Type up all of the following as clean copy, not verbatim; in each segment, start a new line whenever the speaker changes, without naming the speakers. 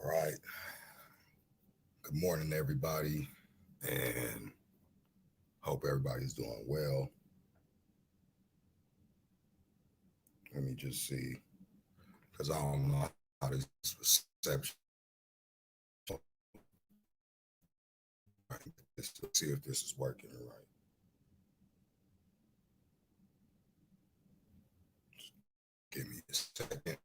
right. Good morning, everybody, and hope everybody's doing well. Let me just see, because I don't know how this reception. Let's see if this is working right. Give me a second.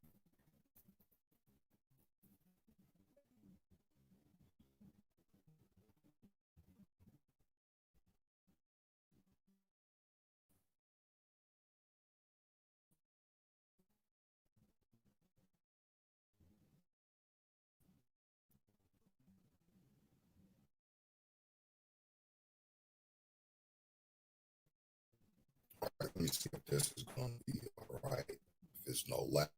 All right, let me see if this is going to be all right. If there's no lag.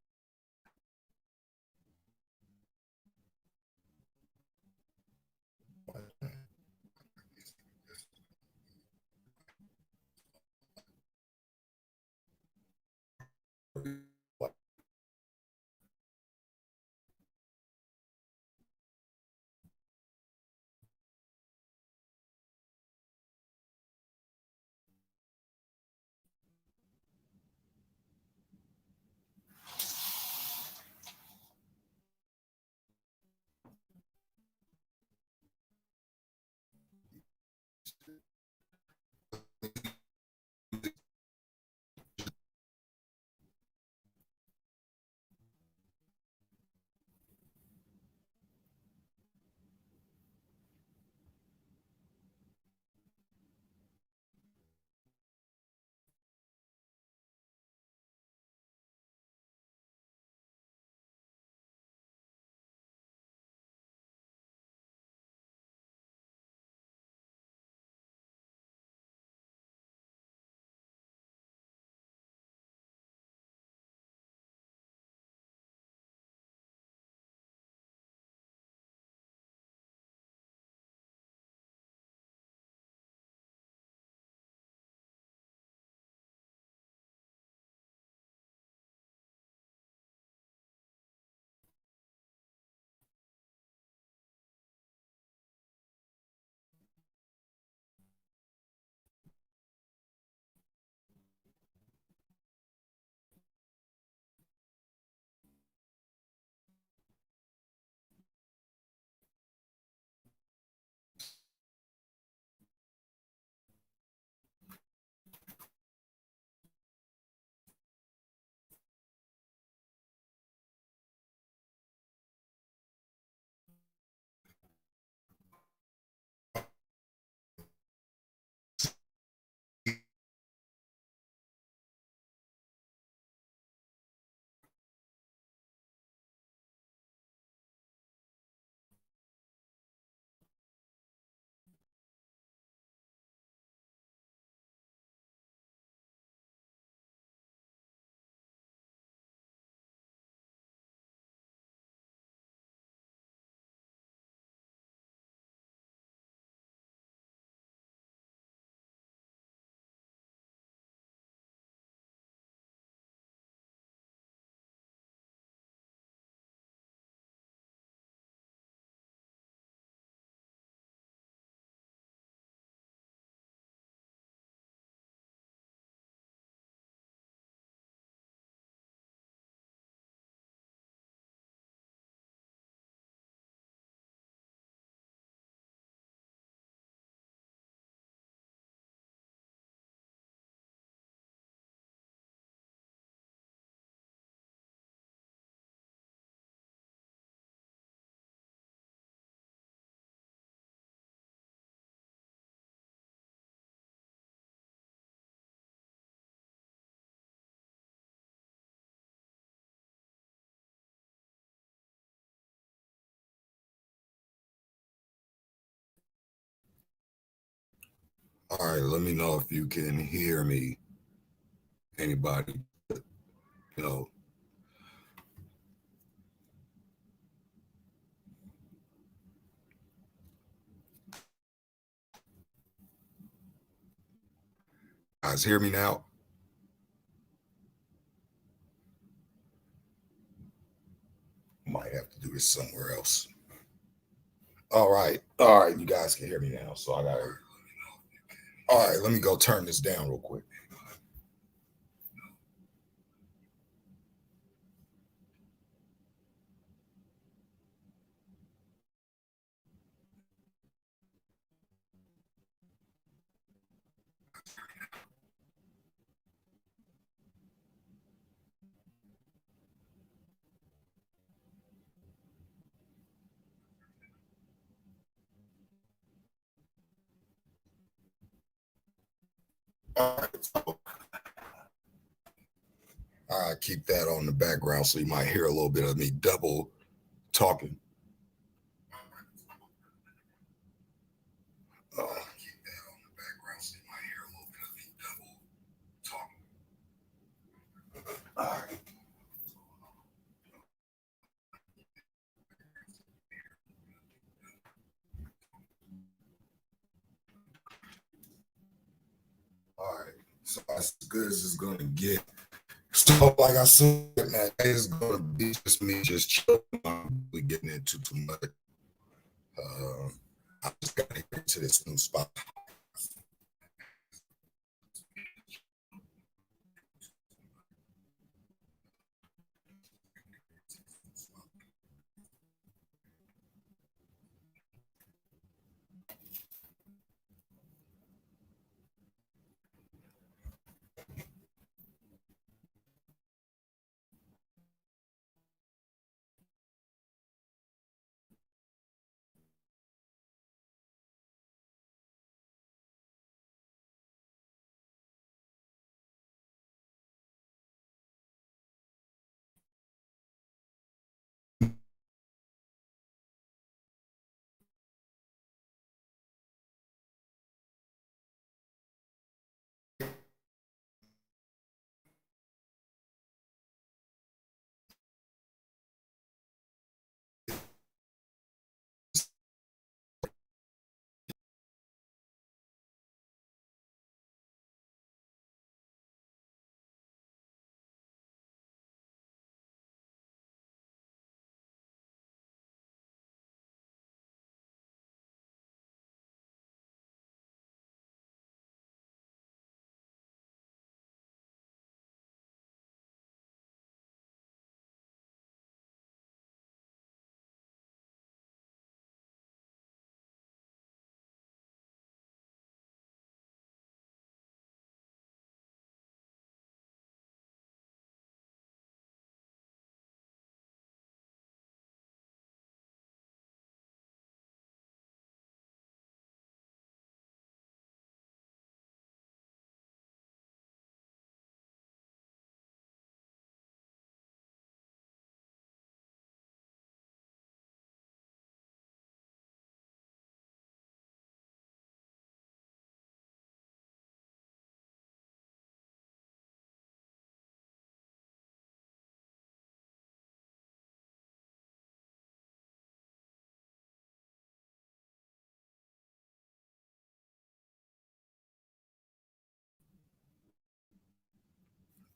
All right, let me know if you can hear me. Anybody, you know, guys, hear me now? Might have to do this somewhere else. All right, you guys can hear me now. So I got it. All right, let me go turn this down real quick. All right, so I keep that on the background so you might hear a little bit of me double talking. Keep that on the background so you might hear a little bit of me double talking. All right. All right. So as good as it's gonna get. So like I said, man, it's gonna be just me just chilling. I'm really getting into too much. Uh, I just got to get to this new spot.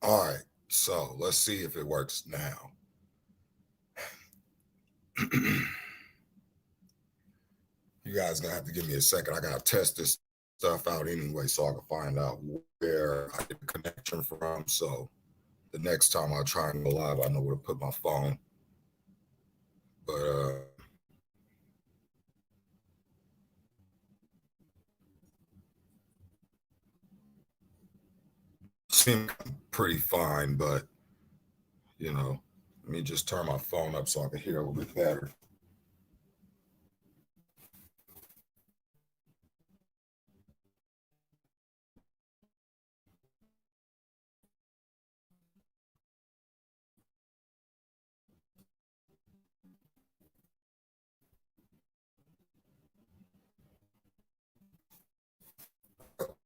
All right. So let's see if it works now. You guys gonna have to give me a second. I gotta test this stuff out anyway, so I can find out where I get the connection from. So the next time I try and go live, I know where to put my phone. But seems pretty fine. But let me just turn my phone up so I can hear a little bit better.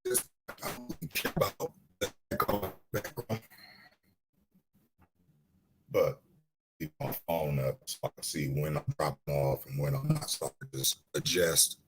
Just, I don't really care about the background, but keep my phone up so I can see when I'm dropping off and when I'm not. So I can just adjust.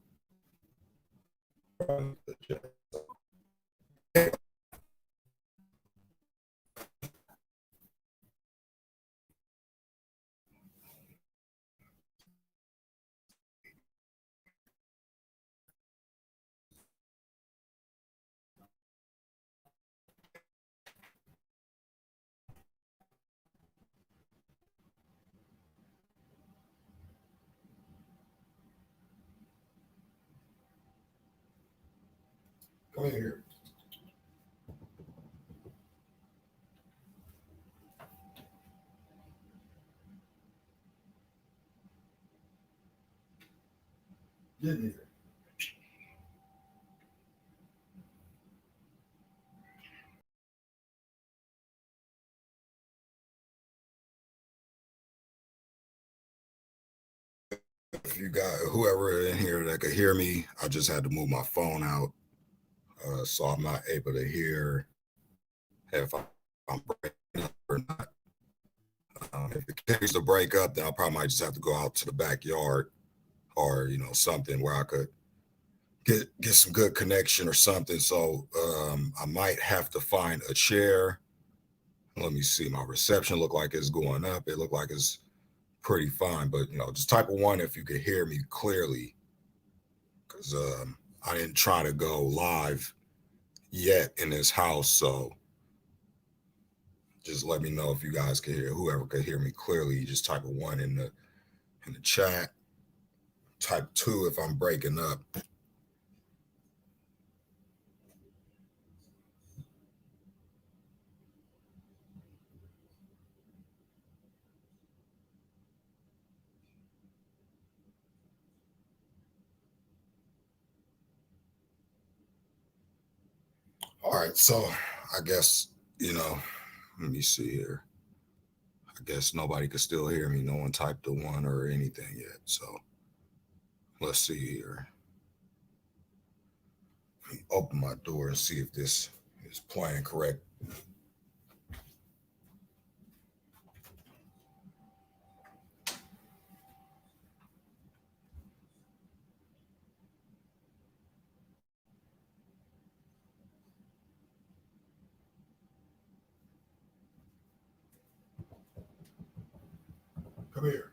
Come in here. Get in here. If you got whoever in here that could hear me, I just had to move my phone out, so I'm not able to hear if I'm breaking up or not. If it continues to break up, then I probably might just have to go out to the backyard or something where I could get some good connection or something. So I might have to find a chair. Let me see. My reception look like it's going up. It look like it's pretty fine, but just type of one if you could hear me clearly, because I didn't try to go live yet in this house. So just let me know if you guys can hear. Whoever could hear me clearly, just type of one in the chat. Type two if I'm breaking up. All right, so I guess let me see here. I guess nobody could still hear me. No one typed the one or anything yet. So let's see here. Let me open my door and see if this is playing correct. Come here.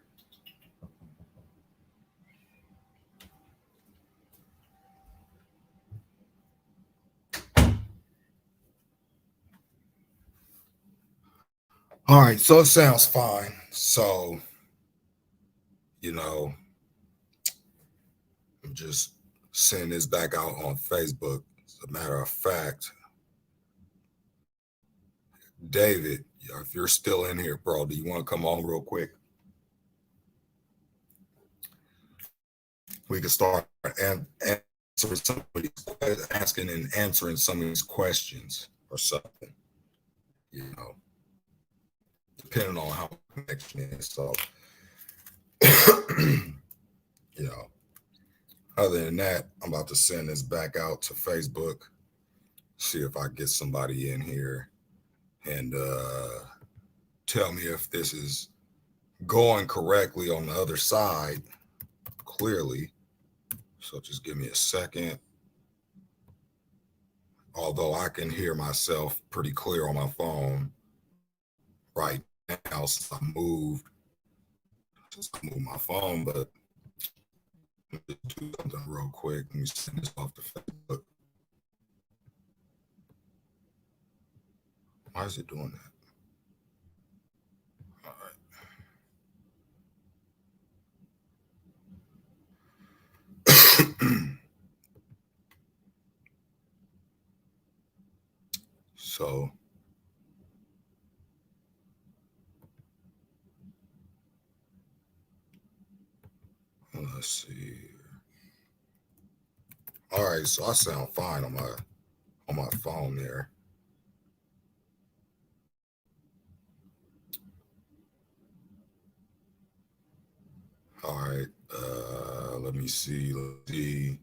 All right, so it sounds fine. So, I'm just sending this back out on Facebook. As a matter of fact, David, if you're still in here, bro, do you want to come on real quick? We can start answering asking and answering some of these questions or something, depending on how the connection is. So, other than that, I'm about to send this back out to Facebook, see if I get somebody in here and tell me if this is going correctly on the other side clearly. So just give me a second. Although I can hear myself pretty clear on my phone right now since I moved my phone, but let me do something real quick. Let me send this off to Facebook. Why is it doing that? All right. So let's see. All right, so I sound fine on my phone there. All right, let me see. Let's see.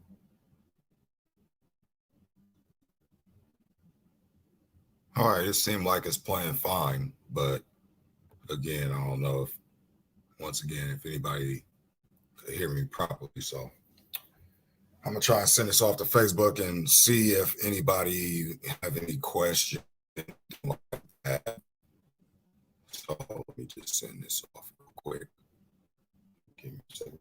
All right, it seemed like it's playing fine, but again, I don't know if anybody could hear me properly. So I'm gonna try and send this off to Facebook and see if anybody have any questions like that. So let me just send this off real quick. Give me a second.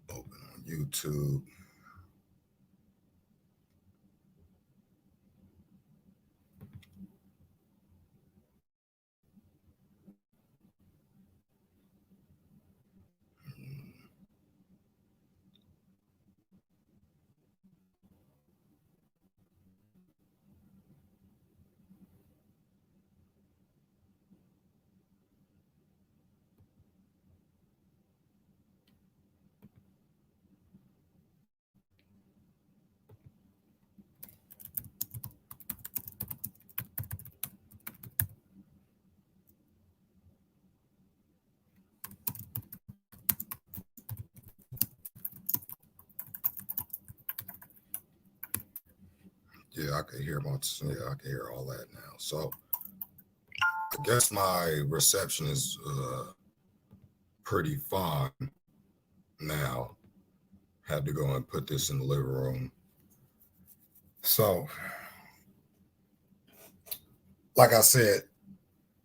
Open on YouTube. Yeah, I can hear I can hear all that now. So I guess my reception is pretty fine now. Had to go and put this in the living room. So, like I said,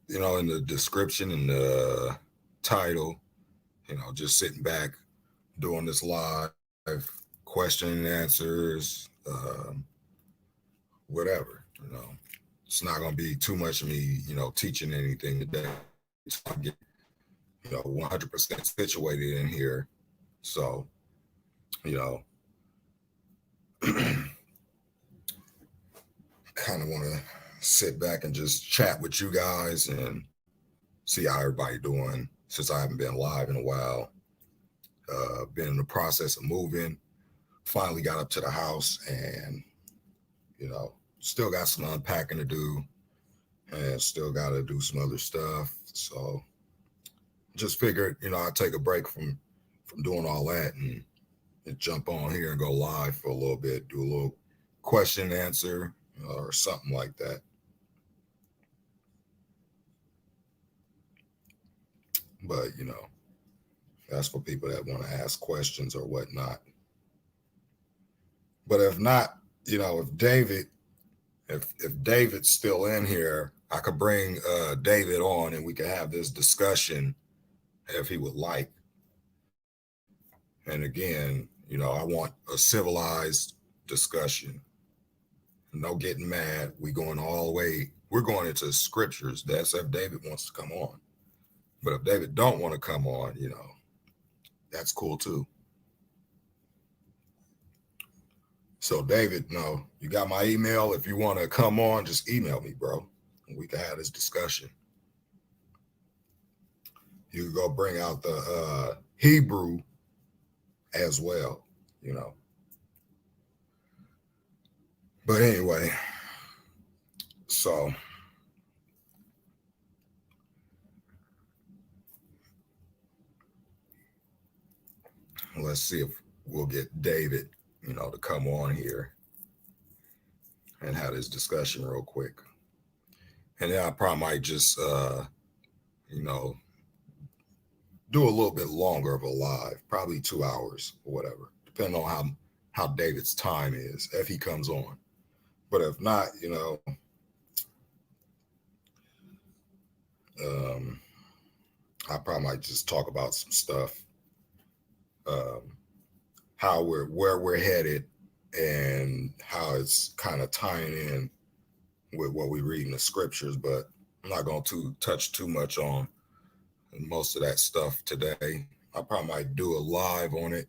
in the description and the title, just sitting back doing this live question and answers, whatever. It's not going to be too much of me, teaching anything today. So I get, 100% situated in here. So, you know, kind of want to sit back and just chat with you guys and see how everybody doing since I haven't been live in a while. Been in the process of moving. Finally got up to the house and, still got some unpacking to do and still got to do some other stuff. So just figured, I'd take a break from doing all that and jump on here and go live for a little bit, do a little question and answer or something like that. But, that's for people that want to ask questions or whatnot. But if not, if David's still in here, I could bring David on and we could have this discussion if he would like. And again, I want a civilized discussion. No getting mad. We're going into scriptures. That's if David wants to come on. But if David don't want to come on, that's cool too. So David, you got my email. If you want to come on, just email me, bro. And we can have this discussion. You can go bring out the Hebrew as well, But anyway, so let's see if we'll get David, to come on here and have this discussion real quick. And then I probably might just, do a little bit longer of a live, probably 2 hours or whatever, depending on how David's time is, if he comes on. But if not, I probably might just talk about some stuff, where we're headed and how it's kind of tying in with what we read in the scriptures. But I'm not going to touch too much on most of that stuff today. I probably might do a live on it.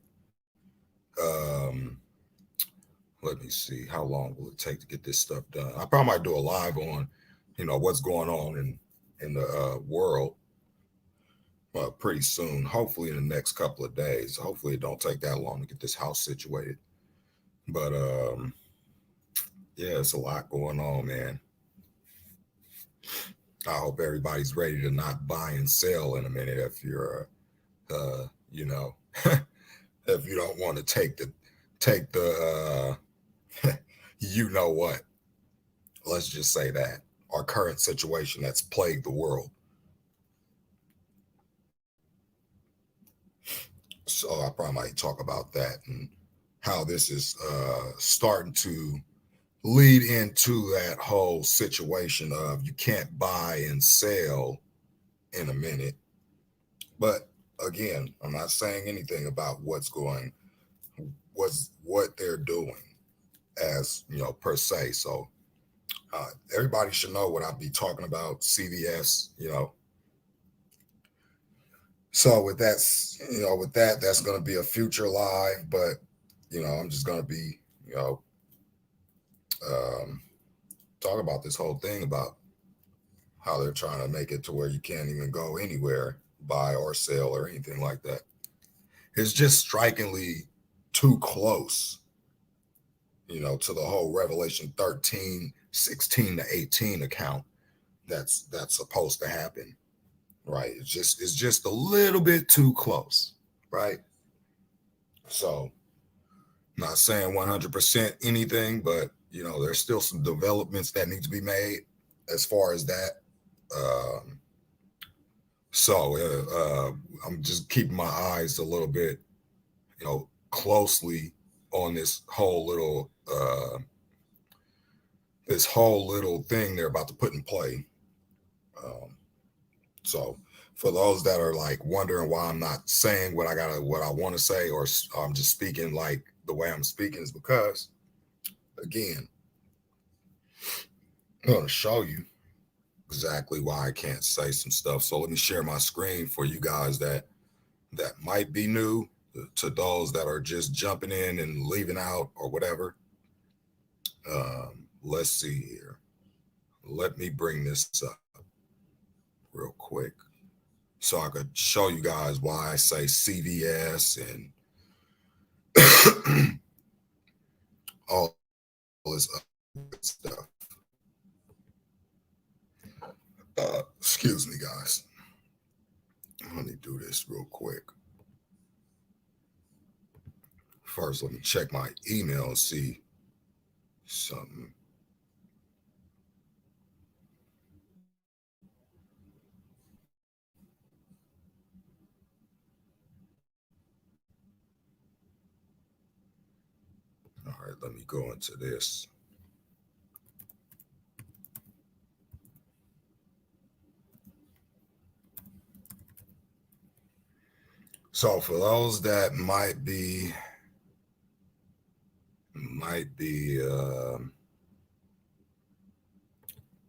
Let me see, how long will it take to get this stuff done? I probably might do a live on, what's going on in the world pretty soon. Hopefully in the next couple of days. Hopefully it don't take that long to get this house situated. But yeah, it's a lot going on, man. I hope everybody's ready to not buy and sell in a minute if you're if you don't want to take the you know what, let's just say that our current situation that's plagued the world. So I probably might talk about that and how this is starting to lead into that whole situation of you can't buy and sell in a minute. But again, I'm not saying anything about what they're doing as, per se. So everybody should know what I'll be talking about, CVS, So with that, that's going to be a future live, but, I'm just going to be, talk about this whole thing about how they're trying to make it to where you can't even go anywhere, buy or sell or anything like that. It's just strikingly too close, to the whole Revelation 13, 16 to 18 account that's supposed to happen, right? It's just a little bit too close, right? So not saying 100% anything, but there's still some developments that need to be made as far as that. Um, so I'm just keeping my eyes a little bit, closely on this whole little thing they're about to put in play. Um, so for those that are like wondering why I'm not saying what I want to say, or I'm just speaking like the way I'm speaking, is because, again, I'm going to show you exactly why I can't say some stuff. So let me share my screen for you guys that might be new, to those that are just jumping in and leaving out or whatever. Let's see here. Let me bring this up real quick so I could show you guys why I say CVS and all this other stuff. Excuse me, guys. Let me do this real quick. First, let me check my email and see something. All right, let me go into this. So for those that might be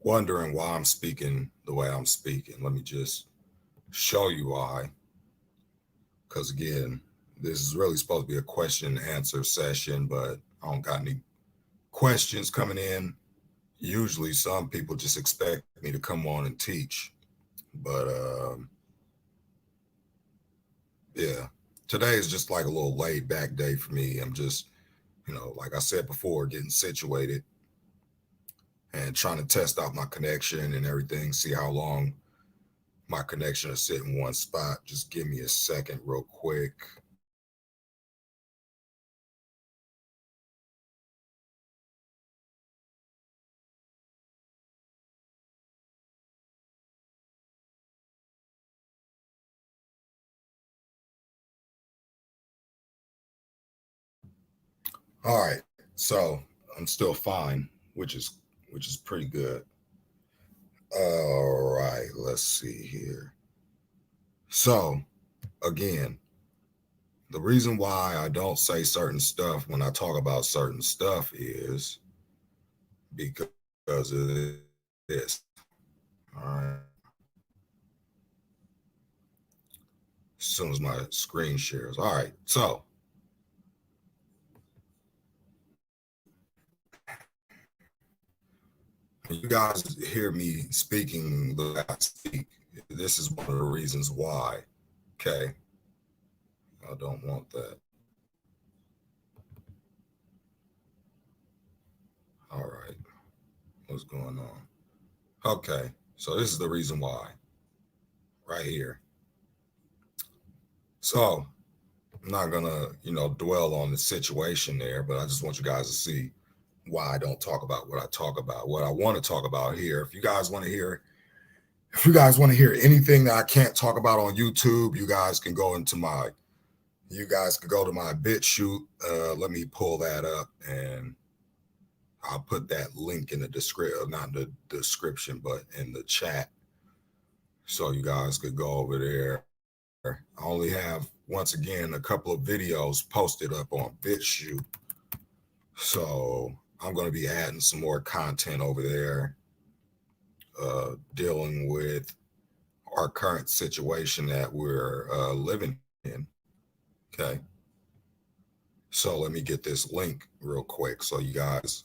wondering why I'm speaking the way I'm speaking, let me just show you why. Because again, this is really supposed to be a question and answer session, but I don't got any questions coming in. Usually, some people just expect me to come on and teach, but yeah, today is just like a little laid back day for me. I'm just, like I said before, getting situated and trying to test out my connection and everything, see how long my connection will sit in one spot. Just give me a second, real quick. All right, so I'm still fine, which is pretty good. All right, let's see here. So again, the reason why I don't say certain stuff when I talk about certain stuff is because of this. All right. As soon as my screen shares. All right. So when you guys hear me speaking the way I speak, this is one of the reasons why. Okay. I don't want that. All right. What's going on? Okay. So this is the reason why. Right here. So I'm not gonna, dwell on the situation there, but I just want you guys to see why I don't talk about what I talk about. What I want to talk about here, if you guys want to hear anything that I can't talk about on YouTube, you guys can go to my BitChute. Let me pull that up and I'll put that link in the description, not in the description, but in the chat. So you guys could go over there. I only have, once again, a couple of videos posted up on BitChute. So I'm going to be adding some more content over there, dealing with our current situation that we're living in. Okay. So let me get this link real quick. So you guys,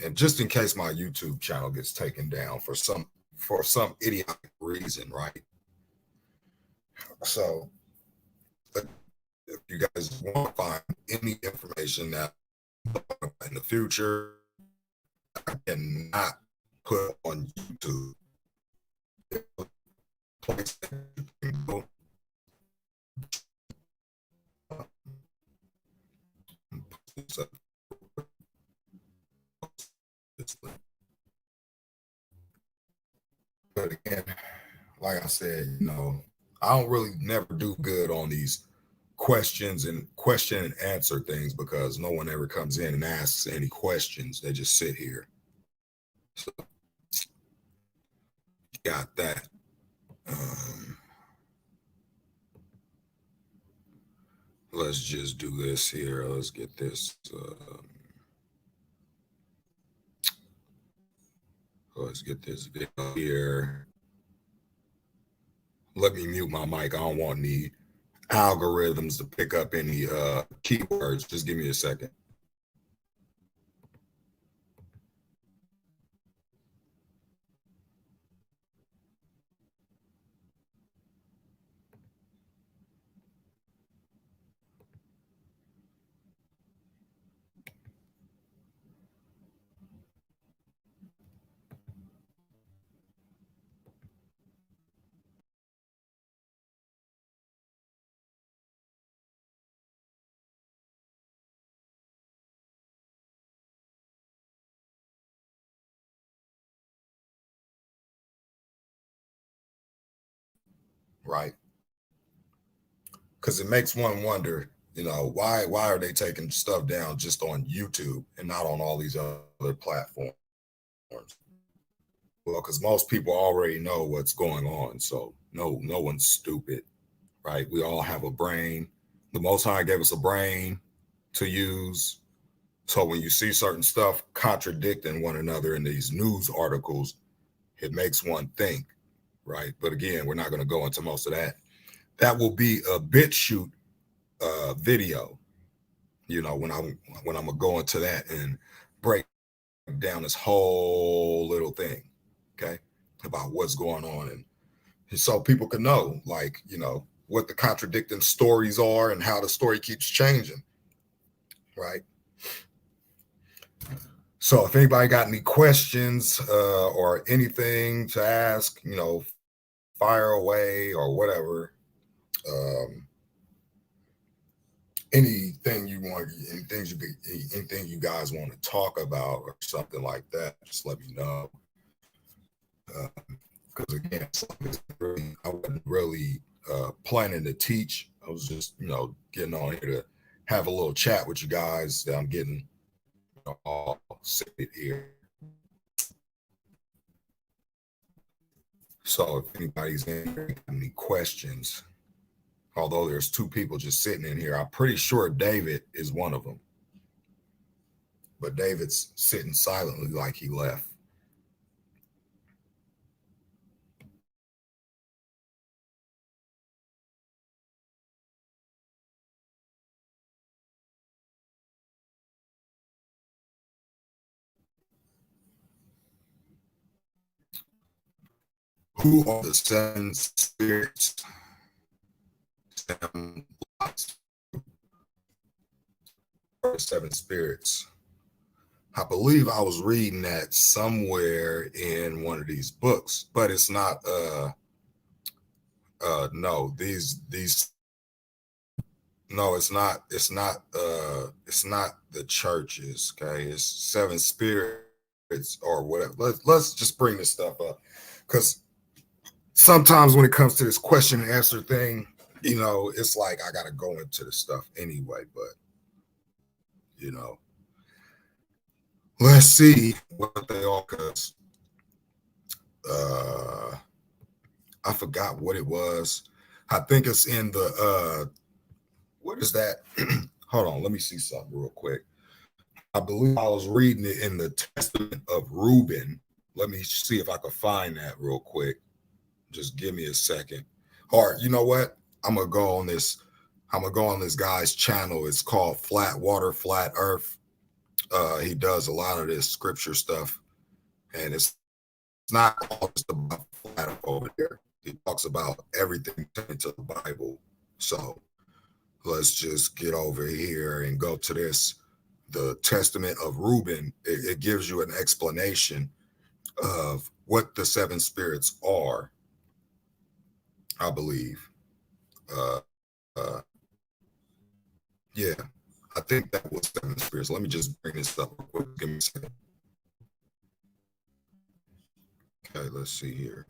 and just in case my YouTube channel gets taken down for some idiotic reason, right? So if you guys want to find any information that in the future I cannot put on YouTube, place that you can go But again, like I said, I don't really never do good on these questions and question and answer things because no one ever comes in and asks any questions. They just sit here. So got that. Let's just do this here. Let's get this. Let's get this video here. Let me mute my mic. I don't want any algorithms to pick up any keywords. Just give me a second. Right. Because it makes one wonder, why are they taking stuff down just on YouTube and not on all these other platforms? Well, because most people already know what's going on, so no one's stupid, right? We all have a brain. The Most High gave us a brain to use. So when you see certain stuff contradicting one another in these news articles, it makes one think, right? But again, we're not going to go into most of that. That will be a BitChute video, when I'm gonna go into that and break down this whole little thing, okay, about what's going on, and so people can know, like, what the contradicting stories are and how the story keeps changing, right? So if anybody got any questions or anything to ask, fire away or whatever. Anything you want, anything you guys want to talk about or something like that, just let me know. Because again, I wasn't really planning to teach. I was just, getting on here to have a little chat with you guys. That I'm getting all set here. So if anybody's in here, any questions, although there's two people just sitting in here, I'm pretty sure David is one of them. But David's sitting silently like he left. Who are the seven spirits? Seven spirits. I believe I was reading that somewhere in one of these books, but it's not no, these no, it's not the churches, okay? It's seven spirits or whatever. Let's just bring this stuff up, because sometimes when it comes to this question and answer thing, it's like I gotta go into the stuff anyway, but let's see what they all, because I forgot what it was. I think it's in the what is that? Hold on, let me see something real quick. I believe I was reading it in the Testament of Reuben. Let me see if I can find that real quick. Just give me a second. Or you know what? I'm gonna go on this guy's channel. It's called Flat Water, Flat Earth. He does a lot of this scripture stuff, and it's not all just about flat Earth over there. He talks about everything into the Bible. So let's just get over here and go to this. The Testament of Reuben. It gives you an explanation of what the seven spirits are, I believe. Uh, uh, yeah, I think that was seven spirits. Let me just bring this up real quick. Give me a second. Okay, let's see here.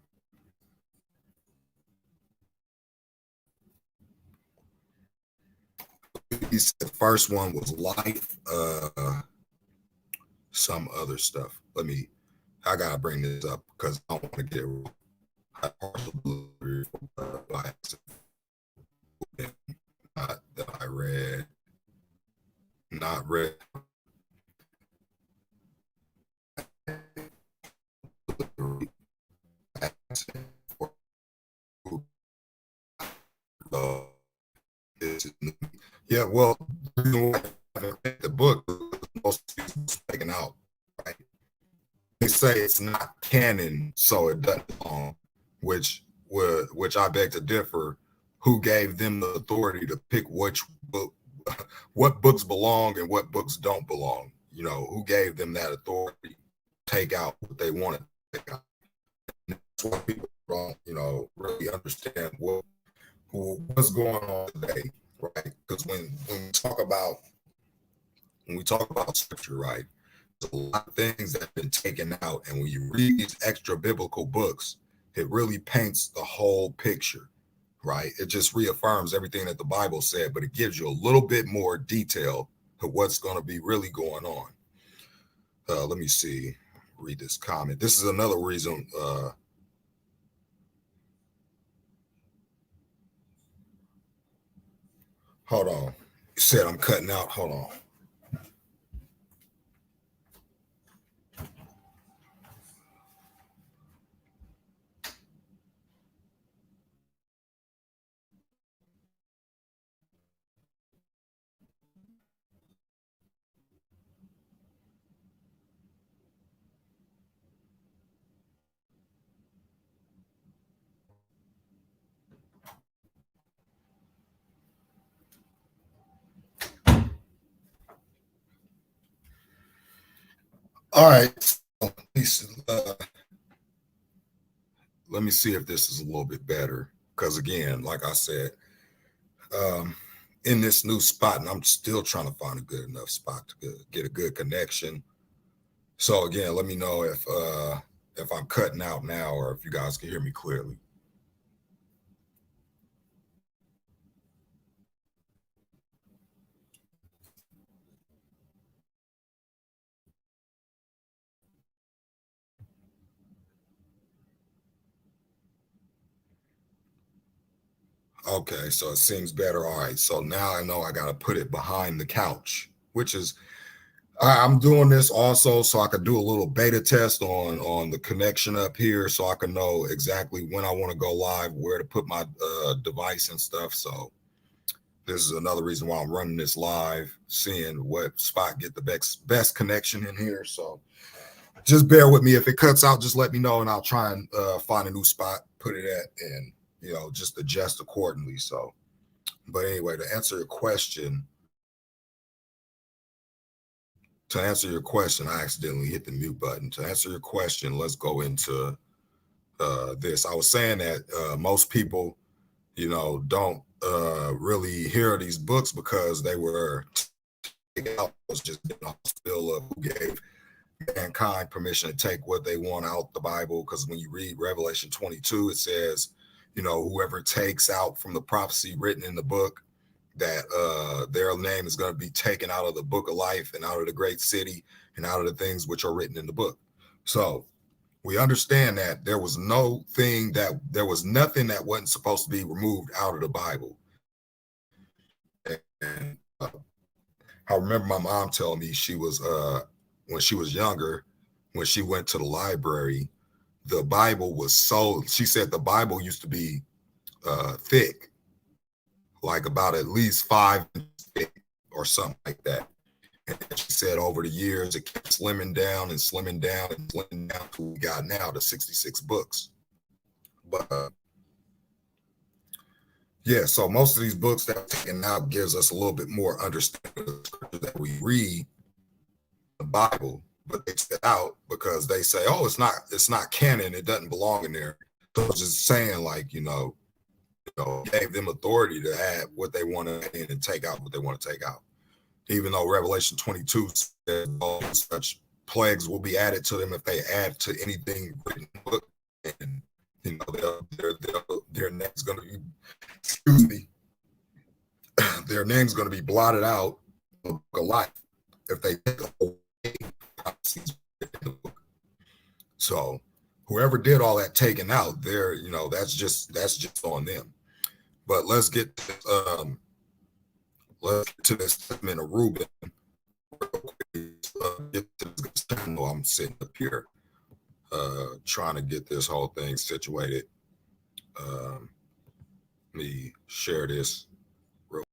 he said the first one was life, some other stuff. I gotta bring this up because I don't want to get it wrong. That I read, not read. Yeah, well, the book most people taken out, right? They say it's not canon, so it doesn't belong, which I beg to differ. Who gave them the authority to pick which book, what books belong and what books don't belong? Who gave them that authority? Take out what they want to take out. That's why people don't, really understand what's going on today, right? Because when we talk about scripture, right, there's a lot of things that have been taken out, and when you read these extra biblical books, it really paints the whole picture, right? It just reaffirms everything that the Bible said, but it gives you a little bit more detail of what's going to be really going on. Let me see. Read this comment. This is another reason. Hold on. You said I'm cutting out. Hold on. All right. Let me see if this is a little bit better. Because again, like I said, in this new spot, and I'm still trying to find a good enough spot to get a good connection. So again, let me know if I'm cutting out now or if you guys can hear me clearly. Okay, so it seems better. All right, so now I know I got to put it behind the couch, which is I'm doing this also so I could do a little beta test on the connection up here, so I can know exactly when I want to go live, where to put my device and stuff. So this is another reason why I'm running this live, seeing what spot get the best connection in here. So just bear with me. If it cuts out, just let me know, and I'll try and find a new spot, put it at, and just adjust accordingly. So, but anyway, to answer your question, I accidentally hit the mute button. To answer your question, let's go into this. I was saying that most people, don't really hear these books because they were taken out. Was just still who gave mankind permission to take what they want out the Bible. Because when you read Revelation 22, it says, whoever takes out from the prophecy written in the book, that their name is going to be taken out of the book of life and out of the great city and out of the things which are written in the book. So we understand that there was nothing that wasn't supposed to be removed out of the Bible. And I remember my mom telling me she was when she was younger, when she went to the library, the Bible was she said the Bible used to be thick, like about at least 5 inches thick or something like that. And she said over the years, it kept slimming down and slimming down and slimming down to we got now to 66 books. But yeah, so most of these books that are taken out gives us a little bit more understanding of the scripture that we read, the Bible, but they take it out because they say, oh, it's not canon, it doesn't belong in there. So it's just saying, like, gave them authority to add what they want to add in and take out what they want to take out. Even though Revelation 22 says all such plagues will be added to them if they add to anything written in the book, and their name's going to be, excuse me, their their name's going to be blotted out of the book of life if they take away prophecies in the book. So whoever did all that taking out, there, that's just on them. But let's get to this statement of Reuben. Get to this. I'm sitting up here trying to get this whole thing situated. Let me share this. Let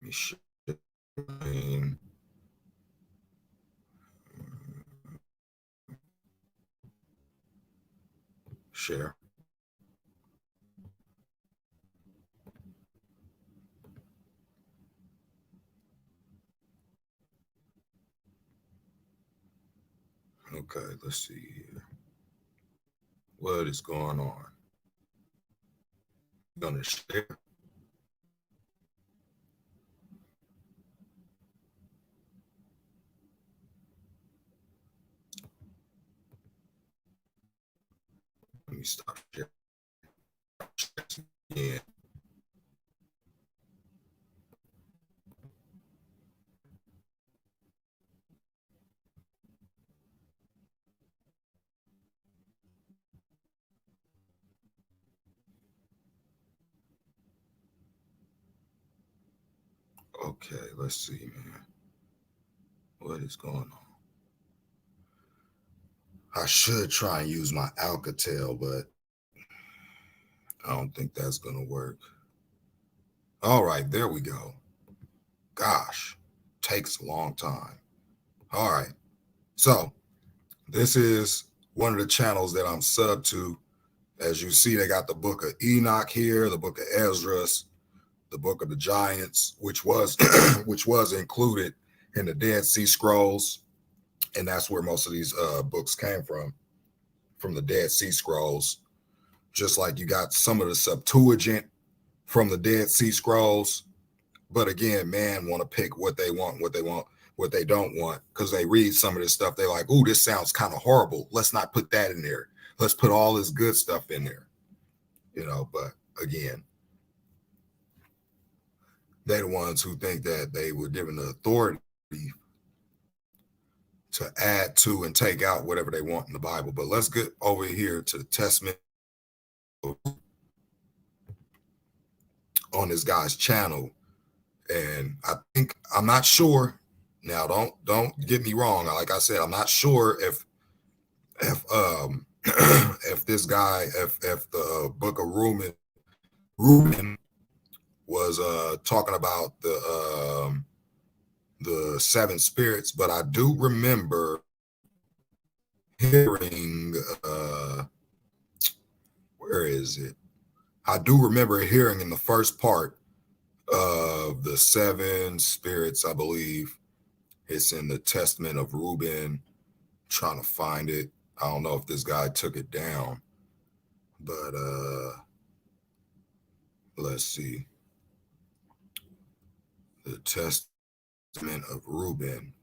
me share. Share. Okay, let's see here. What is going on? I'm gonna share. Let me stop sharing. Yeah. Okay, let's see, man. What is going on? I should try and use my Alcatel, but I don't think that's gonna work. All right, there we go. Gosh, takes a long time. All right. So this is one of the channels that I'm sub to. As you see, they got the book of Enoch here, the book of Esdras, the book of the Giants, which was which was included in the Dead Sea Scrolls, and that's where most of these books came from the Dead Sea Scrolls. Just like you got some of the Septuagint from the Dead Sea Scrolls, but again, man, want to pick what they want, what they don't want, because they read some of this stuff. They're like, "Ooh, this sounds kind of horrible. Let's not put that in there. Let's put all this good stuff in there." But again, they're the ones who think that they were given the authority to add to and take out whatever they want in the Bible. But let's get over here to the Testament on this guy's channel. And I'm not sure. Now, don't get me wrong. Like I said, I'm not sure if if this guy, if the book of Reuben was talking about the seven spirits, but I do remember hearing where is it? I do remember hearing in the first part of the seven spirits, I believe it's in the Testament of Reuben. Trying to find it. I don't know if this guy took it down, but let's see. The Testament of Reuben.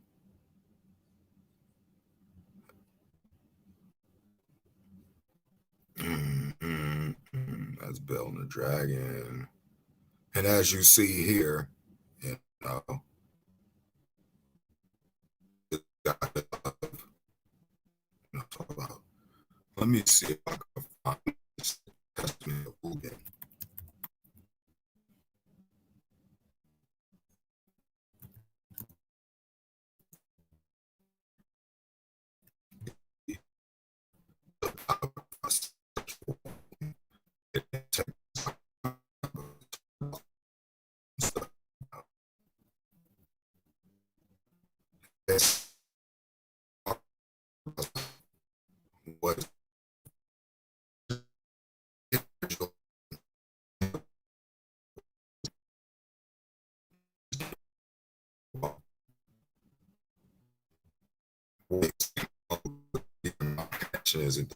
That's Bell and the Dragon. And as you see here, you know, talk about. Let me see if I can find this Testament of Reuben. What is it?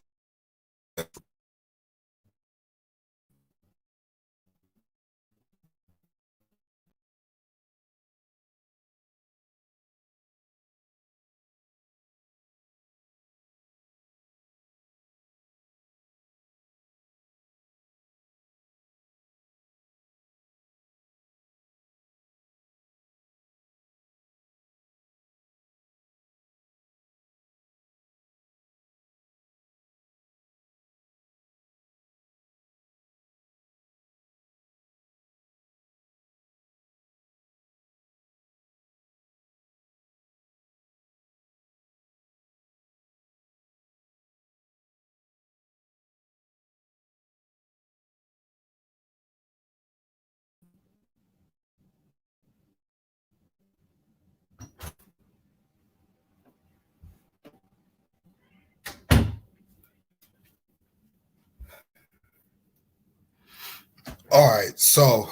All right, so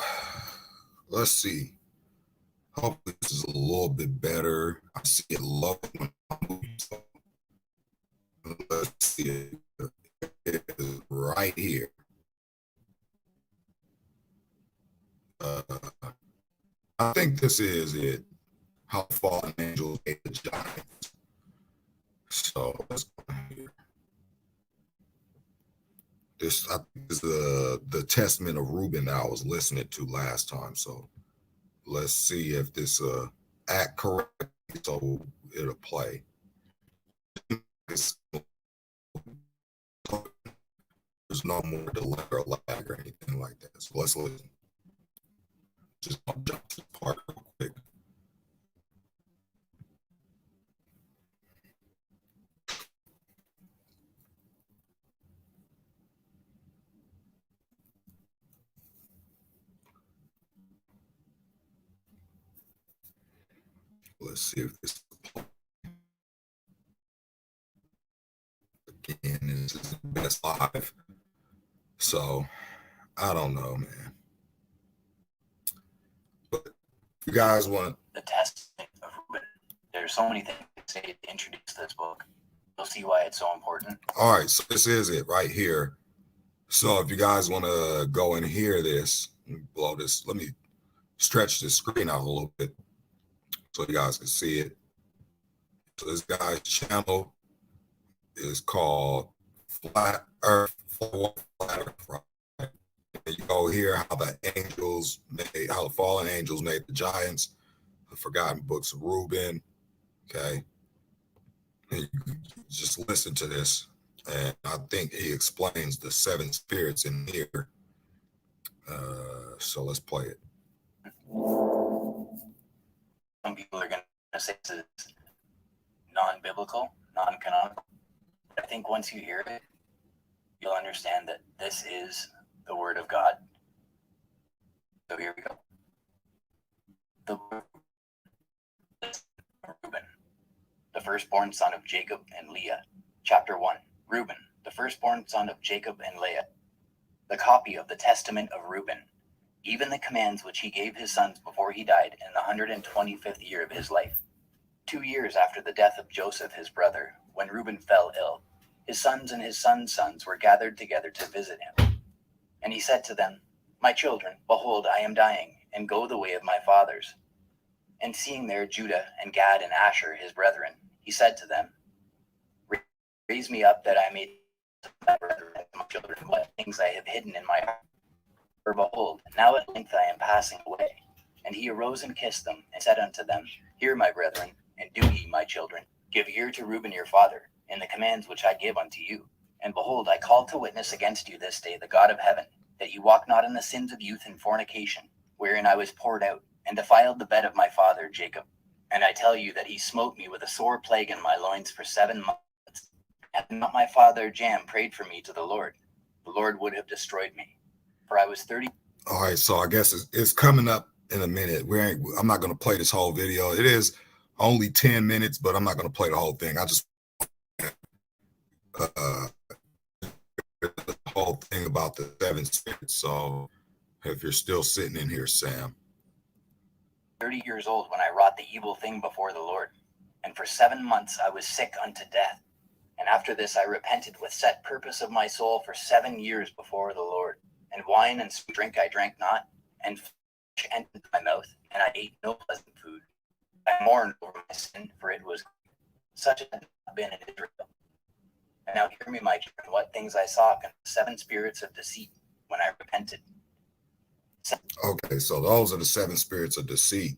let's see. Hopefully this is a little bit better. I see it low when I move. So let's see it. It is right here. Uh, I think this is it. How fallen angels ate the giants. So let's go here. This I think is the testament of Reuben that I was listening to last time. So let's see if this act correct so it'll play. It's, there's no more delay or lag or anything like that. So let's listen. Just jump to the part real quick. Let's see if this again is the best live. So I don't know, man. But you guys want
the testament of Reuben. There's so many things to say to introduce this book. You'll see why it's so important.
all right, so this is it right here. So if you guys want to go and hear this, blow this, let me stretch this screen out a little bit so you guys can see it. So this guy's channel is called Flat Earth, Flat Earth, right? And you go hear how the angels made, how the fallen angels made the giants, the forgotten books of Reuben. Okay, and you just listen to this, and I think he explains the seven spirits in here. So let's play it.
Some people are going to say this is non-biblical, non-canonical. I think once you hear it, you'll understand that this is the Word of God. So here we go. The Reuben, the firstborn son of Jacob and Leah. Chapter 1. Reuben, the firstborn son of Jacob and Leah. The copy of the testament of Reuben, even the commands which he gave his sons before he died in the 125th year of his life. 2 years after the death of Joseph his brother, when Reuben fell ill, his sons and his sons' sons were gathered together to visit him. And he said to them, My children, behold, I am dying, and go the way of my fathers. And seeing there Judah and Gad and Asher his brethren, he said to them, Raise me up that I may tell my brethren and my children what things I have hidden in my heart. For behold, now at length I am passing away. And he arose and kissed them, and said unto them, Hear, my brethren, and do ye, my children, give ear to Reuben your father, in the commands which I give unto you. And behold, I call to witness against you this day the God of heaven, that ye walk not in the sins of youth and fornication, wherein I was poured out, and defiled the bed of my father Jacob. And I tell you that he smote me with a sore plague in my loins for 7 months. Had not my father Jam prayed for me to the Lord would have destroyed me. For I was 30.
All right, so I guess it's coming up in a minute. I'm not going to play this whole video. It is only 10 minutes, but I'm not going to play the whole thing. I just the whole thing about the seven spirits. So if you're still sitting in here, Sam.
30 years old when I wrought the evil thing before the Lord. And for 7 months I was sick unto death. And after this I repented with set purpose of my soul for 7 years before the Lord. And wine and sweet drink I drank not, and flesh entered my mouth, and I ate no pleasant food. I mourned over my sin, for it was such as had not been in Israel. And now hear me, my children, what things I saw in the 7 spirits of deceit when I repented.
Okay, so those are the 7 spirits of deceit.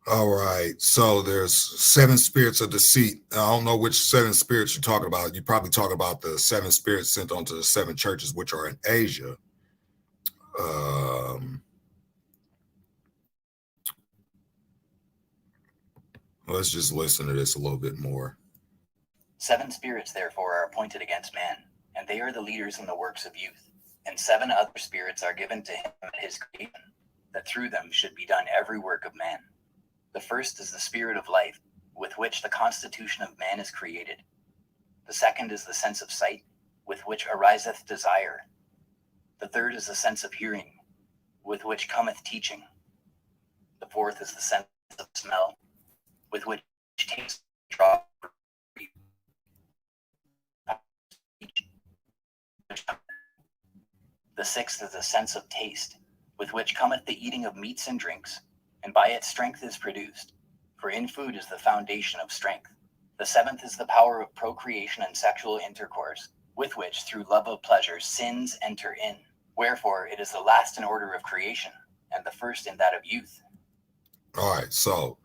All right, so there's 7 spirits of deceit. I don't know which 7 spirits you're talking about. You're probably talking about the 7 spirits sent onto the 7 churches, which are in Asia. Let's just listen to this a little bit more.
7 spirits, therefore, are appointed against man, and they are the leaders in the works of youth. And 7 other spirits are given to him at his creation, that through them should be done every work of man. The first is the spirit of life, with which the constitution of man is created. The second is the sense of sight. with which ariseth desire. The third is the sense of hearing, with which cometh teaching. The fourth is the sense of smell, with which taste draw. The sixth is the sense of taste, with which cometh the eating of meats and drinks, and by it strength is produced, for in food is the foundation of strength. The seventh is the power of procreation and sexual intercourse, with which through love of pleasure sins enter in. Wherefore it is the last in order of creation, and the first in that of youth.
All right, so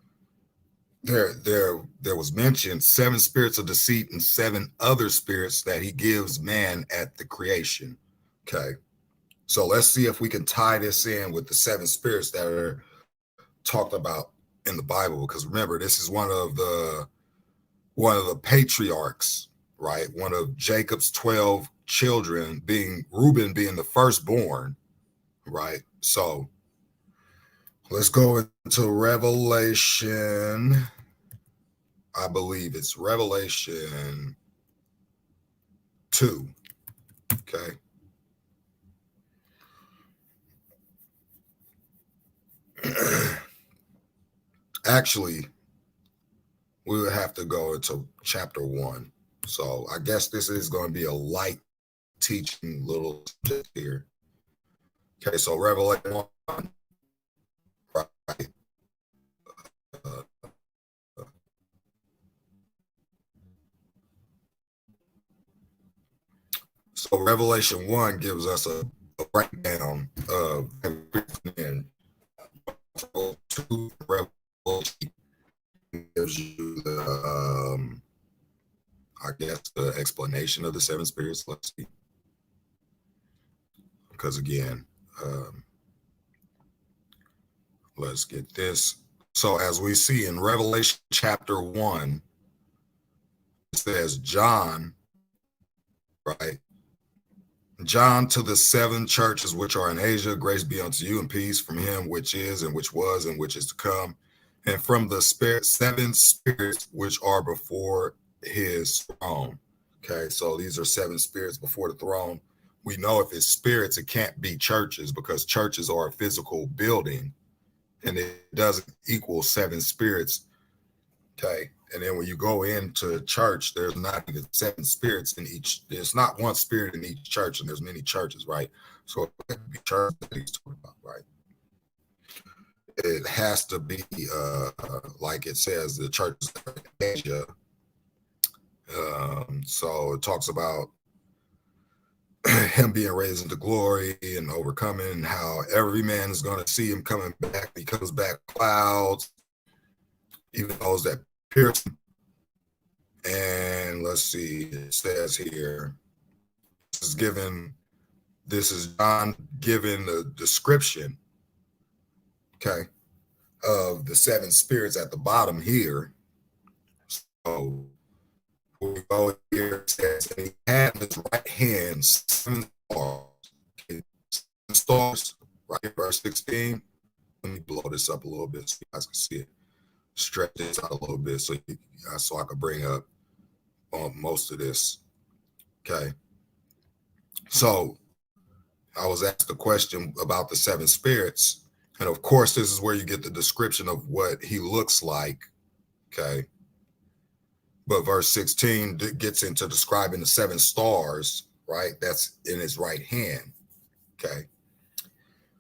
there was mentioned 7 spirits of deceit and 7 other spirits that he gives man at the creation. Okay, so let's see if we can tie this in with the 7 spirits that are talked about in the Bible, because remember, this is one of the patriarchs, right? One of Jacob's 12 children, being Reuben being the firstborn, right? So let's go into Revelation. I believe it's Revelation 2. Okay. Actually, we would have to go into chapter 1. So I guess this is going to be a light teaching little subject here. Okay, so Revelation 1, right? So Revelation 1 gives us a breakdown of everything. 2 Revelation gives you the I guess the explanation of the 7 spirits. Let's see. Because again, let's get this. So as we see in Revelation chapter 1, it says, John, right? John, to the 7 churches which are in Asia, grace be unto you and peace from him which is and which was and which is to come, and from the 7 spirits which are before his throne. Okay, so these are 7 spirits before the throne. We know if it's spirits, it can't be churches, because churches are a physical building, and it doesn't equal 7 spirits. Okay, and then when you go into church, there's not even 7 spirits in each. There's not one spirit in each church, and there's many churches, right? So it could be church that he's talking about, right? It has to be like it says, the churches in Asia. So it talks about him being raised into glory and overcoming, and how every man is going to see him coming back. He comes back clouds, even those that pierce him. And let's see, it says here, this is John giving the description, okay, of the 7 spirits at the bottom here. So we go here, it says, and he had in his right hand 7 stars. Okay, 7 stars, right here, verse 16. Let me blow this up a little bit so you guys can see it. Stretch this out a little bit so I can bring up most of this. Okay. So I was asked a question about the 7 spirits. And of course, this is where you get the description of what he looks like. Okay. But verse 16 gets into describing the 7 stars, right? That's in his right hand. Okay.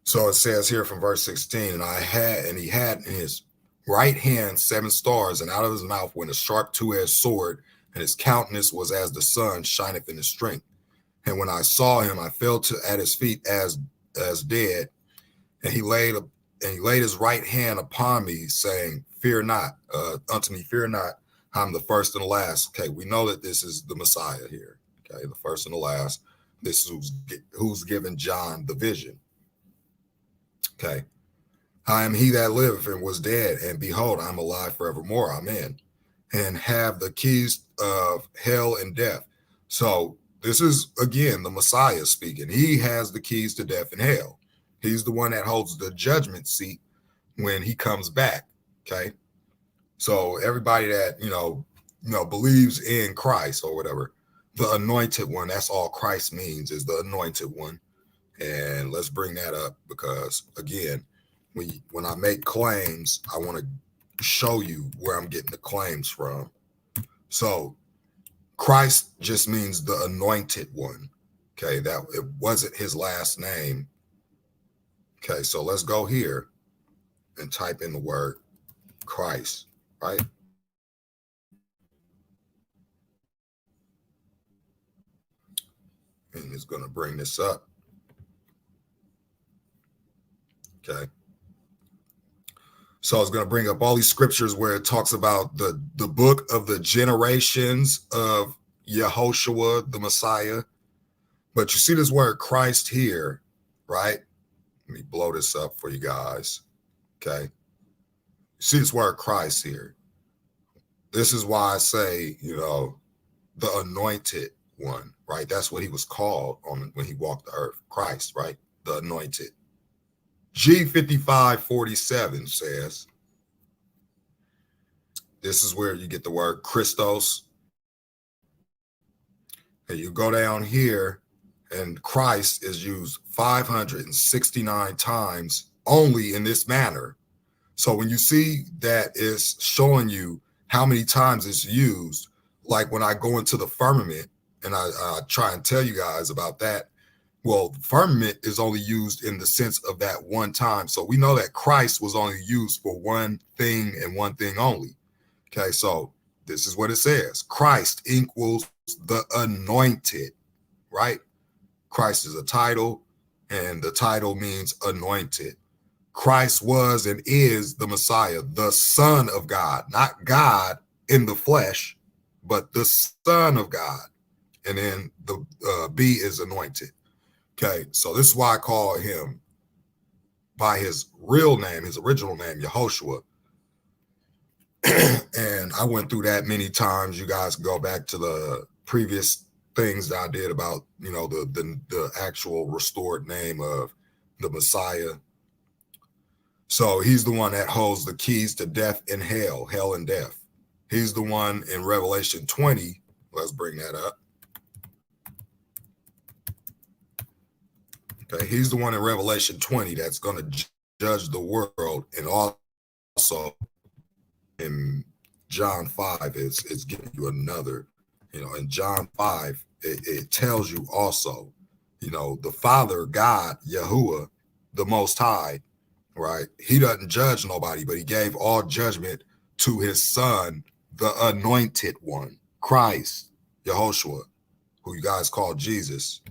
So it says here from verse 16, and he had in his right hand 7 stars, and out of his mouth went a sharp 2-edged sword, and his countenance was as the sun shineth in his strength. And when I saw him, I fell at his feet as dead. And he laid his right hand upon me, saying, "Fear not, unto me, fear not. I'm the first and the last." Okay, we know that this is the Messiah here. Okay, the first and the last. This is who's given John the vision. Okay. I am he that liveth and was dead, and behold, I'm alive forevermore. Amen. And have the keys of hell and death. So this is, again, the Messiah speaking. He has the keys to death and hell. He's the one that holds the judgment seat when he comes back. Okay. So everybody that, believes in Christ or whatever, the anointed one. That's all Christ means, is the anointed one. And let's bring that up because, again, when I make claims, I want to show you where I'm getting the claims from. So Christ just means the anointed one. Okay, that it wasn't his last name. Okay, so let's go here and type in the word Christ, right? And it's going to bring this up. Okay. So it's going to bring up all these scriptures where it talks about the book of the generations of Yehoshua, the Messiah. But you see this word Christ here, right? Let me blow this up for you guys. Okay. You see this word Christ here. This is why I say, the anointed one, right? That's what he was called when he walked the earth. Christ, right? The anointed. G5547 says, this is where you get the word Christos. And you go down here, and Christ is used 569 times only in this manner. So when you see that it's showing you how many times it's used, like when I go into the firmament and I try and tell you guys about that, well, firmament is only used in the sense of that one time. So we know that Christ was only used for one thing and one thing only. Okay, so this is what it says. Christ equals the anointed, right? Christ is a title, and the title means anointed. Christ was and is the Messiah, the Son of God, not God in the flesh, but the Son of God. And then the B is anointed. Okay, so this is why I call him by his real name, his original name, Yehoshua. And I went through that many times. You guys go back to the previous things that I did about, the actual restored name of the Messiah. So he's the one that holds the keys to death and hell and death. He's the one in Revelation 20. Let's bring that up. Okay, he's the one in Revelation 20 that's going to judge the world, and also in John 5, it's giving you another, in John 5, it tells you also, the Father, God, Yahuwah, the Most High, right? He doesn't judge nobody, but he gave all judgment to his Son, the anointed one, Christ, Yehoshua, who you guys call Jesus.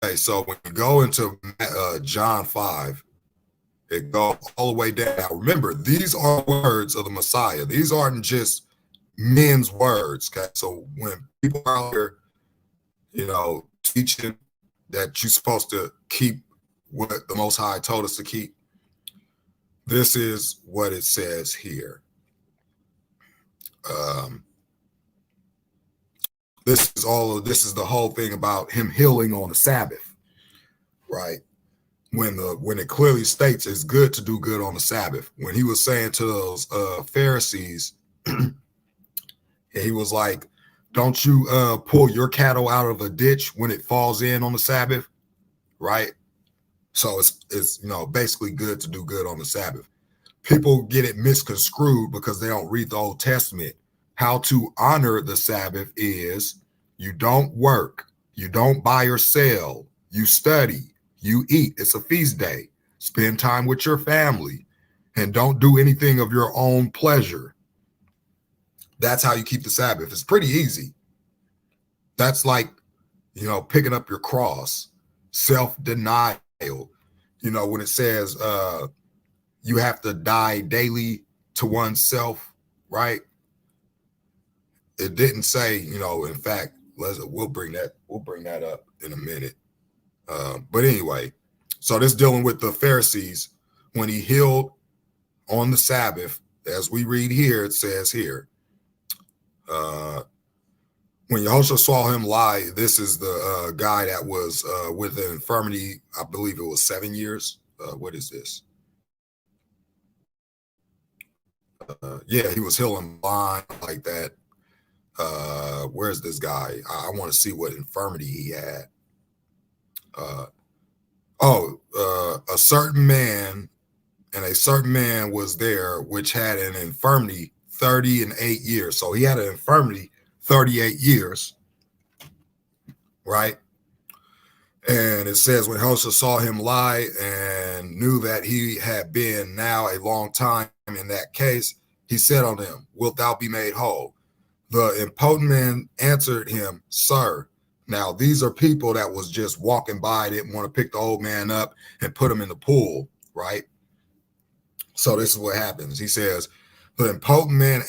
Okay, so when you go into John 5, it goes all the way down. Now, remember, these are words of the Messiah. These aren't just men's words. Okay, so when people are out here, teaching that you're supposed to keep what the Most High told us to keep, this is what it says here. This is the whole thing about him healing on the Sabbath, right? When it clearly states it's good to do good on the Sabbath. When he was saying to those Pharisees, he was like, don't you pull your cattle out of a ditch when it falls in on the Sabbath, right? So it's basically good to do good on the Sabbath. People get it misconstrued because they don't read the Old Testament. How to honor the Sabbath is you don't work, you don't buy or sell, you study, you eat. It's a feast day. Spend time with your family and don't do anything of your own pleasure. That's how you keep the Sabbath. It's pretty easy. That's like, picking up your cross, self-denial. When it says you have to die daily to oneself, right? It didn't say, in fact, we'll bring that up in a minute. But anyway, so this dealing with the Pharisees when he healed on the Sabbath, as we read here, it says here, when Yehoshua saw him lie, this is the guy that was with an infirmity, I believe it was 7 years. What is this? yeah, he was healing blind like that. Where's this guy? I want to see what infirmity he had. A certain man, and a certain man was there which had an infirmity 38 years. So he had an infirmity 38 years, right? And it says, when Hosea saw him lie and knew that he had been now a long time in that case, he said unto him, wilt thou be made whole? The impotent man answered him, Sir. Now, these are people that was just walking by, didn't want to pick the old man up and put him in the pool, right? So this is what happens. He says, the impotent man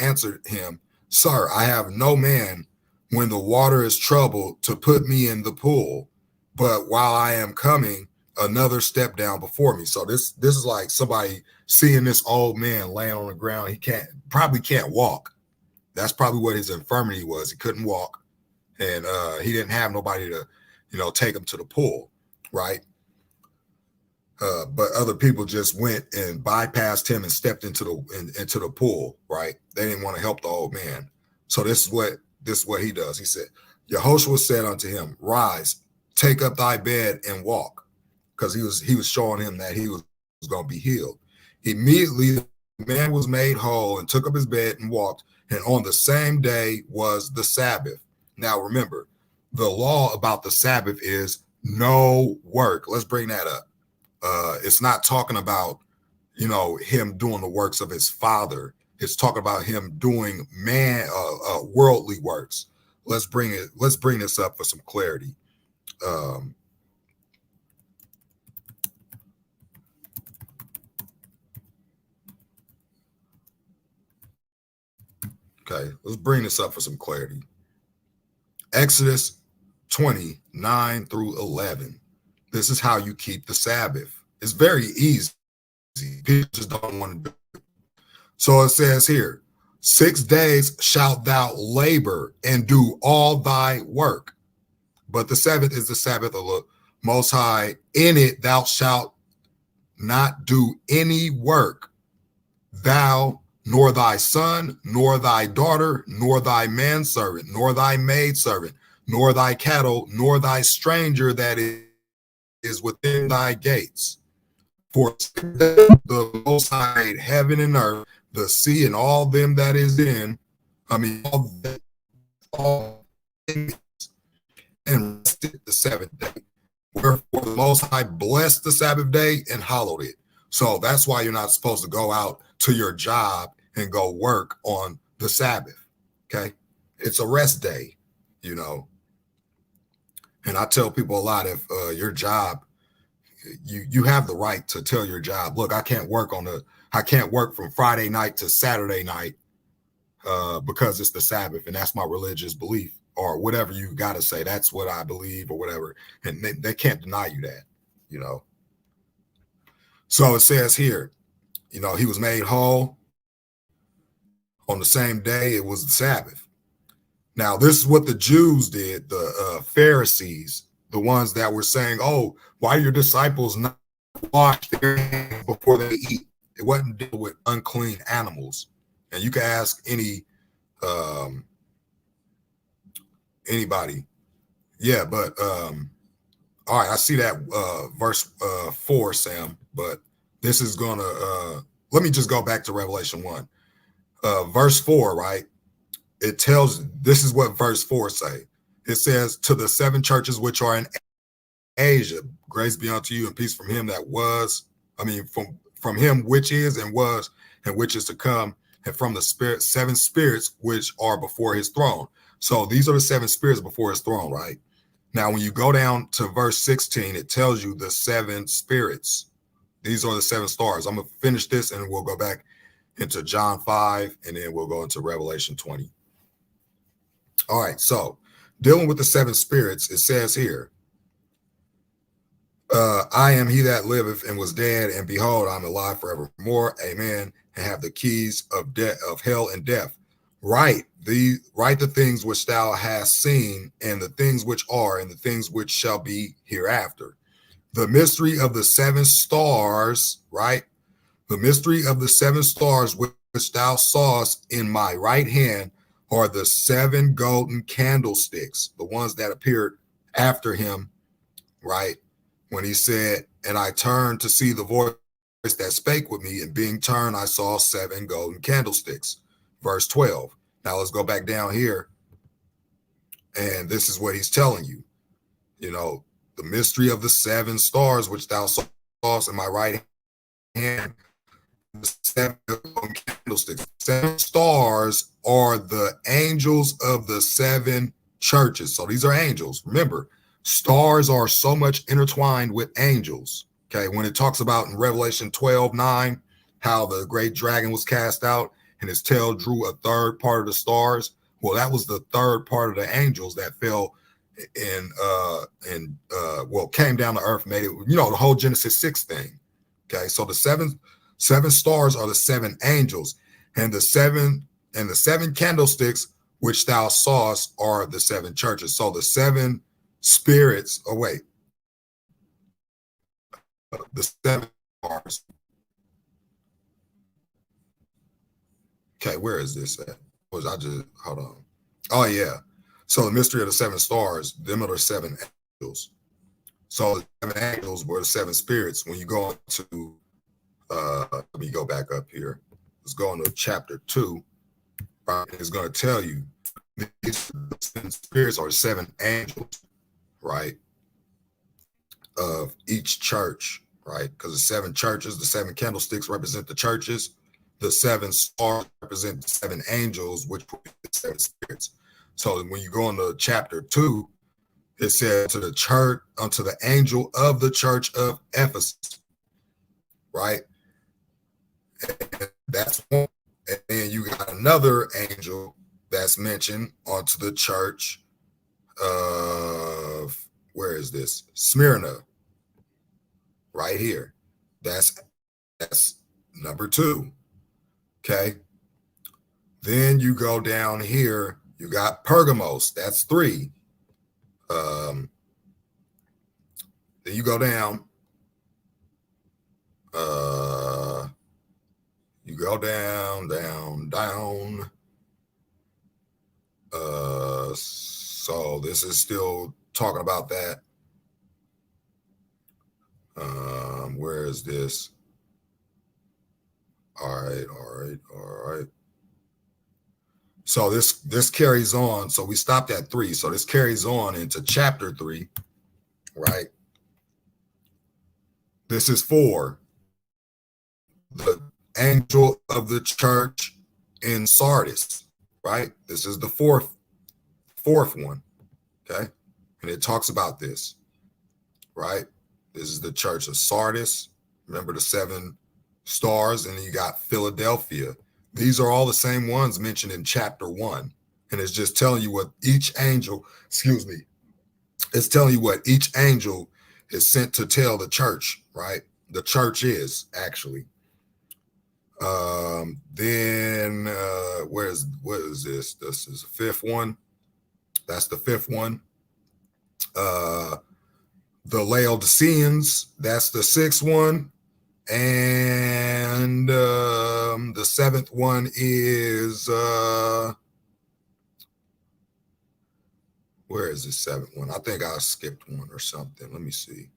answered him, Sir, I have no man when the water is troubled to put me in the pool, but while I am coming, another step down before me. So this is like somebody seeing this old man laying on the ground. He probably can't walk. That's probably what his infirmity was. He couldn't walk, and he didn't have nobody to, take him to the pool, right? But other people just went and bypassed him and stepped into the pool, right? They didn't want to help the old man. So this is what he does. He said, Yehoshua said unto him, Rise, take up thy bed and walk, because he was showing him that he was going to be healed. Immediately the man was made whole and took up his bed and walked. And on the same day was the Sabbath. Now remember, the law about the Sabbath is no work. Let's bring that up. It's not talking about, him doing the works of his father. It's talking about him doing worldly works. Let's bring this up for some clarity. Okay, let's bring this up for some clarity. Exodus 29 through 11. This is how you keep the Sabbath. It's very easy. People just don't want to do it. So it says here, 6 days shalt thou labor and do all thy work. But the Sabbath is the Sabbath of the Most High. In it thou shalt not do any work, thou, nor thy son, nor thy daughter, nor thy manservant, nor thy maidservant, nor thy cattle, nor thy stranger that is within thy gates. For the Most High made heaven and earth, the sea and all them that is in, all things, and rested the seventh day. Wherefore the Most High blessed the Sabbath day and hallowed it. So that's why you're not supposed to go out to your job and go work on the Sabbath. Okay. It's a rest day, And I tell people a lot, if your job, you have the right to tell your job, look, I can't work from Friday night to Saturday night because it's the Sabbath and that's my religious belief, or whatever you got to say. That's what I believe or whatever. And they can't deny you that, So it says here, he was made whole on the same day. It was the Sabbath. Now, this is what the Jews did, the Pharisees, the ones that were saying, oh, why are your disciples not wash their hands before they eat? It wasn't deal with unclean animals. And you can ask anybody. Yeah, but all right, I see that verse 4, Sam, but this is gonna let me just go back to Revelation 1. Verse 4, right? It tells, this is what verse 4 say. It says, to the 7 churches which are in Asia, grace be unto you and peace from him that was, from him which is and was and which is to come, and from the 7 spirits which are before his throne. So these are the 7 spirits before his throne, right? Now, when you go down to verse 16, it tells you the 7 spirits. These are the 7 stars. I'm going to finish this and we'll go back into John 5, and then we'll go into Revelation 20. All right, so dealing with the 7 spirits, it says here, I am he that liveth and was dead, and behold, I'm alive forevermore. Amen. And have the keys of hell and death. Write the things which thou hast seen, and the things which are, and the things which shall be hereafter. The mystery of the 7 stars, right? The mystery of the seven stars which thou sawest in my right hand are the seven golden candlesticks, the ones that appeared after him, right? When he said, and I turned to see the voice that spake with me, and being turned, I saw seven golden candlesticks. Verse 12. Now let's go back down here. And this is what he's telling you. You know, the mystery of the seven stars which thou sawest in my right hand, the seven golden candlesticks. Seven stars are the angels of the seven churches. So these are angels. Remember, stars are so much intertwined with angels. Okay, when it talks about in Revelation 12:9, how the great dragon was cast out and his tail drew a third part of the stars. Well, that was the third part of the angels that fell came down to earth, made it, you know, the whole Genesis 6 thing. Okay, so the seven stars are the seven angels, and the seven candlesticks which thou sawest are the seven churches. So the seven spirits, the seven stars. Okay, where is this at? Hold on. Oh yeah. So the mystery of the seven stars, them are the seven angels. So the seven angels were the seven spirits. When you go into let me go back up here. Let's go into chapter 2. Right? It's going to tell you these seven spirits are seven angels, right? Of each church, right? Because the seven churches, the seven candlesticks represent the churches. The seven stars represent the seven angels, which would be the seven spirits. So when you go into chapter 2, it says to the church, unto the angel of the church of Ephesus, right? And that's one. And then you got another angel that's mentioned onto the church of, where is this? Smyrna, right here. That's number 2. Okay. Then you go down here, you got Pergamos, that's 3. Then you go down, you go down. So this is still talking about that. Where is this? All right. So this carries on. So we stopped at 3. So this carries on into chapter 3, right? This is 4. The angel of the church in Sardis, right? This is the fourth one, okay? And it talks about this, right? This is the church of Sardis. Remember the 7 stars, and then you got Philadelphia. These are all the same ones mentioned in chapter 1. And it's just telling you what each angel, it's telling you what each angel is sent to tell the church, right? The church is actually. Then what is this? This is the 5th one. That's the 5th one. The Laodiceans, that's the 6th one. And the 7th one is where is the 7th one? I think I skipped one or something. Let me see.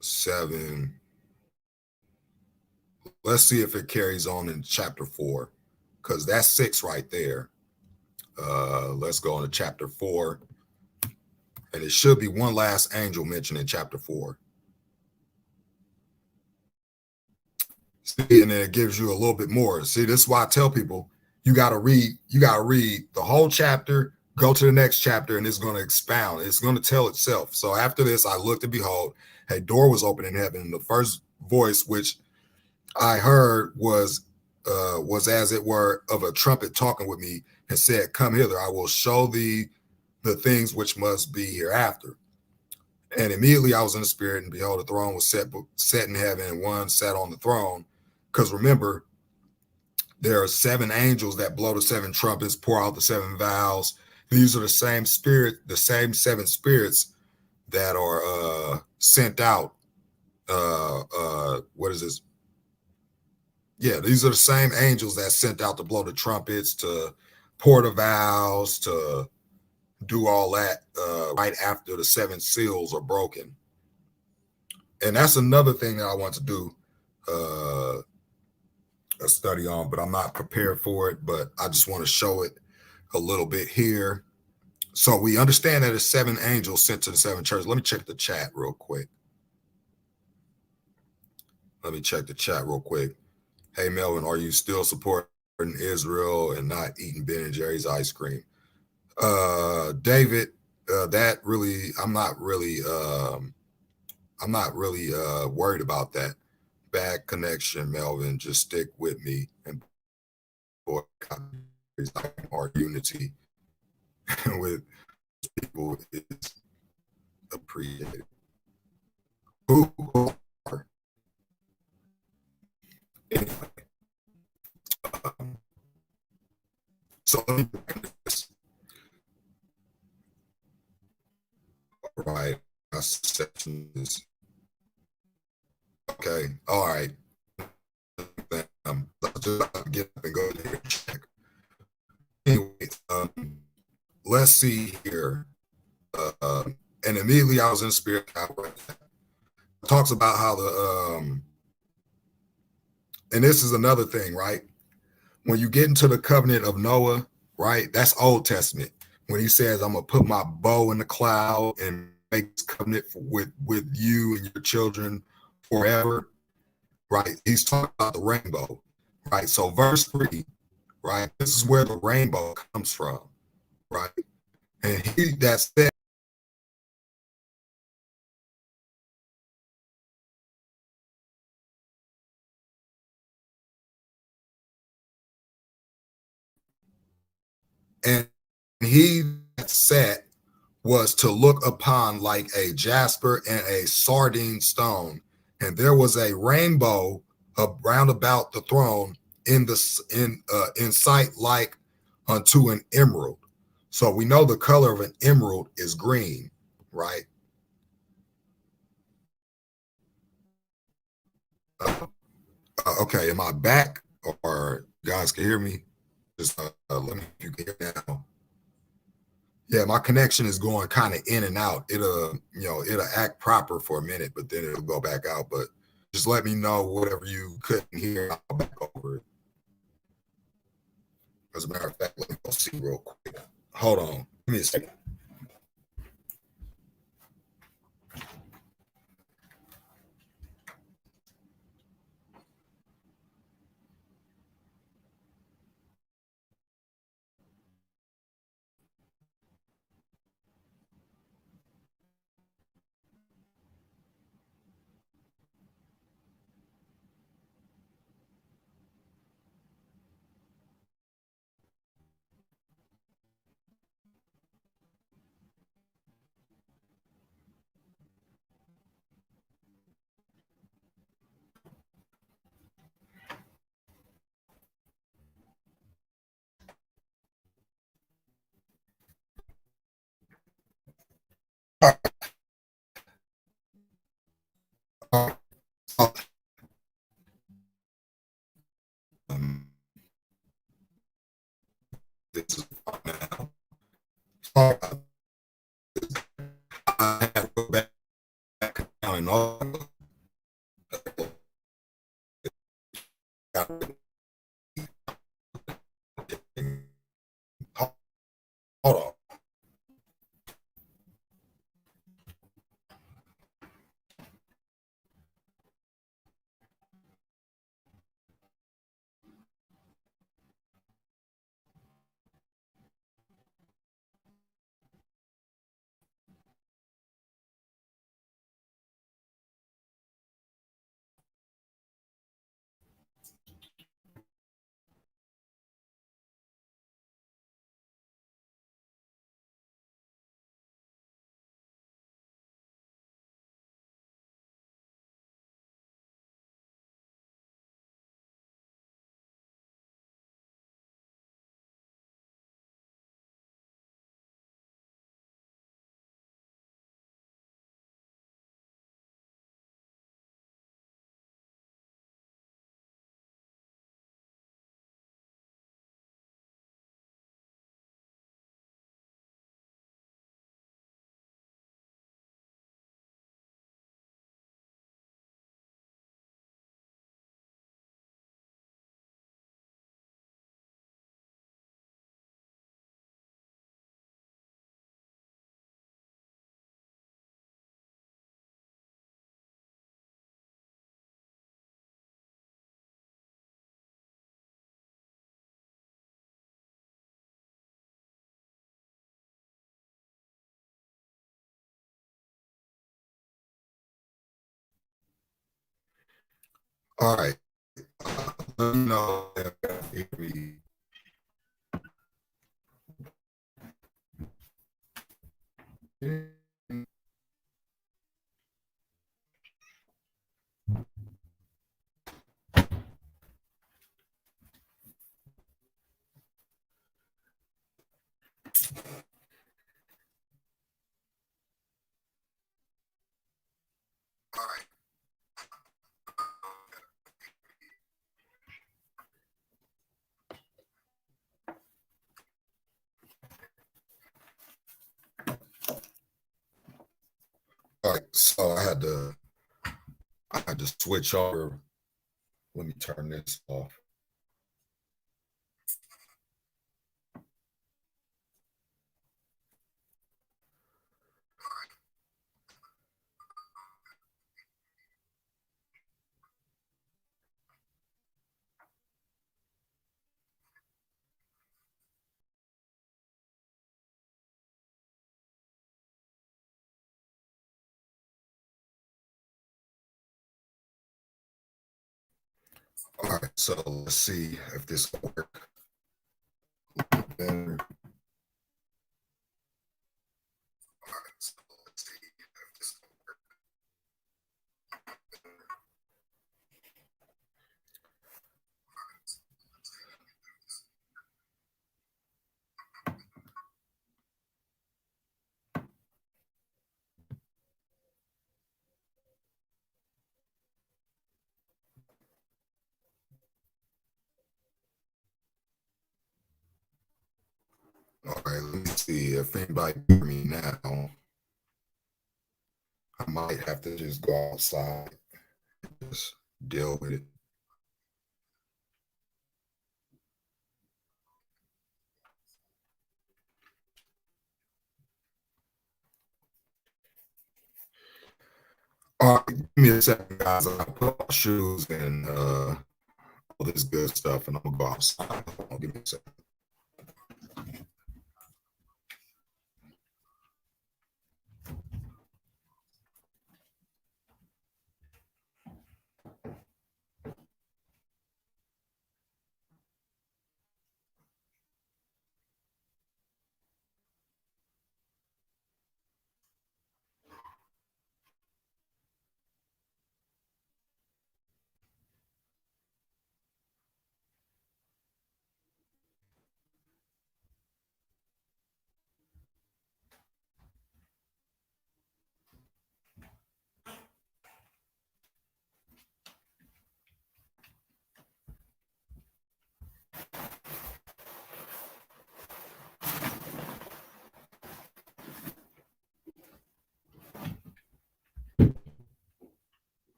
7. Let's see if it carries on in chapter 4, because that's 6 right there. Let's go into chapter 4. And it should be one last angel mentioned in chapter 4. See, and then it gives you a little bit more. See, this is why I tell people you got to read the whole chapter, go to the next chapter, and it's going to expound. It's going to tell itself. So after this, I looked and behold, a door was opened in heaven. The first voice which I heard was as it were of a trumpet talking with me, and said, come hither, I will show thee the things which must be hereafter. And immediately I was in the spirit, and behold, the throne was set in heaven, and one sat on the throne. Because remember, there are 7 angels that blow the 7 trumpets, pour out the 7 vials. These are the same 7 spirits that are sent out what is this? Yeah, these are the same angels that sent out to blow the trumpets, to pour the vows, to do all that right after the seven seals are broken. And that's another thing that I want to do a study on, but I'm not prepared for it. But I just want to show it a little bit here. So we understand that it's seven angels sent to the seven churches. Let me check the chat real quick. Hey, Melvin, are you still supporting Israel and not eating Ben and Jerry's ice cream? David, that really, I'm not really worried about that. Bad connection, Melvin. Just stick with me and our unity with people is appreciated. Who are anyway? So let me bring this right. My section is okay. All right. Let's just get up and go there and check. Anyway, let's see here. And immediately I was in spirit. It talks about how and this is another thing, right? When you get into the covenant of Noah, right? That's Old Testament. When he says, I'm going to put my bow in the cloud and make this covenant with you and your children forever, right? He's talking about the rainbow, right? So verse 3, right? This is where the rainbow comes from, right? And he that said, and he that sat was to look upon like a jasper and a sardine stone, and there was a rainbow round about the throne in sight like unto an emerald. So we know the color of an emerald is green, right? Okay, am I back, or you guys can hear me? Just let me know if you can hear now. Yeah, my connection is going kind of in and out. It'll act proper for a minute, but then it'll go back out. But just let me know whatever you couldn't hear. I'll back over it. As a matter of fact, let me go see real quick. Hold on. Give me a second. Um, this is now. I have to go back now and all. Hold on. All right. Let me know if we. All right. So I had to switch over. Let me turn this off. All right. So let's see if this will work better. All right. So let's see if this will work. All right. Let me see if anybody can hear me now. I might have to just go outside and just deal with it. All right, give me a second, guys. I put on my shoes and all this good stuff, and I'm gonna go outside. Hold on, give me a second.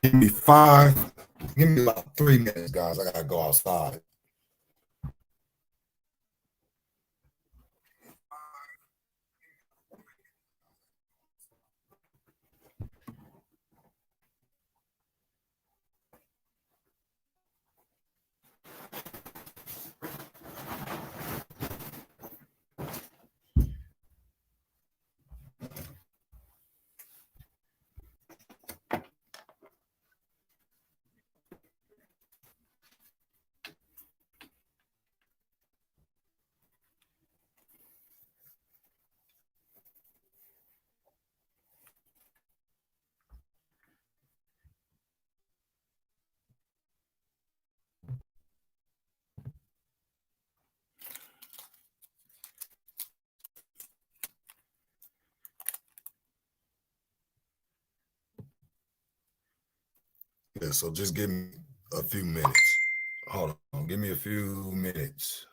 Give me five. Give me about 3 minutes, guys. I gotta go outside. Yeah, so just give me a few minutes. Hold on, give me a few minutes.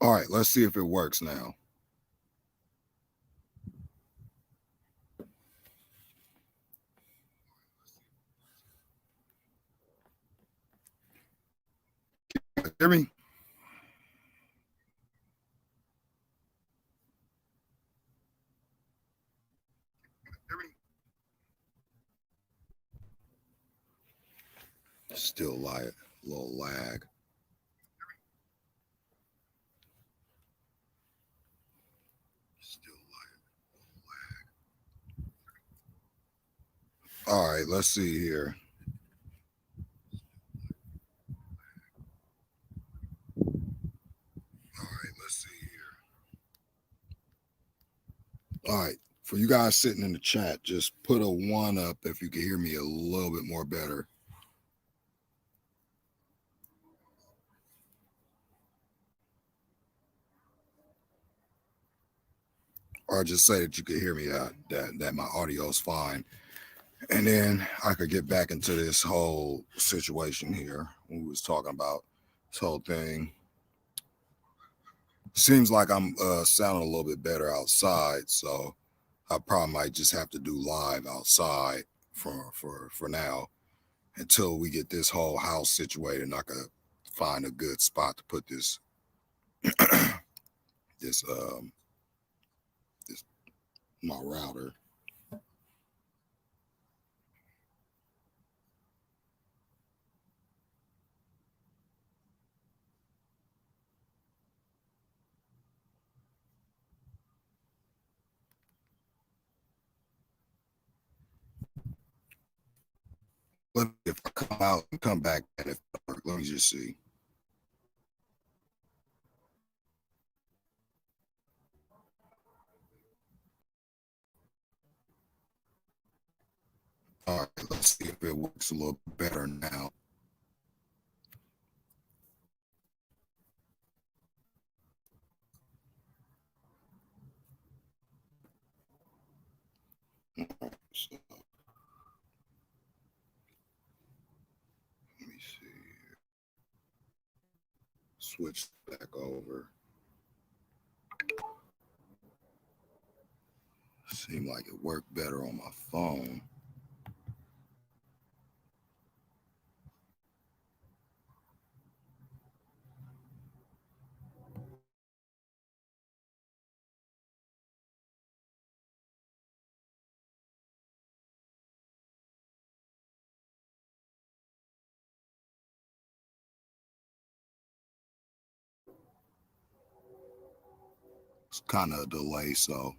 All right, let's see if it works now. Hear me? Still like a little lag. All right, let's see here. All right, for you guys sitting in the chat, just put a 1 up if you can hear me a little bit more better. Or just say that you could hear me, that my audio is fine. And then I could get back into this whole situation here we was talking about this whole thing. Seems like I'm sounding a little bit better outside, so I probably might just have to do live outside for now until we get this whole house situated and I could find a good spot to put this this my router. But if I come out and come back, and if let me just see. All right, let's see if it works a little better now. So, let me see. Switch back over. Seemed like it worked better on my phone. It's kind of a delay, so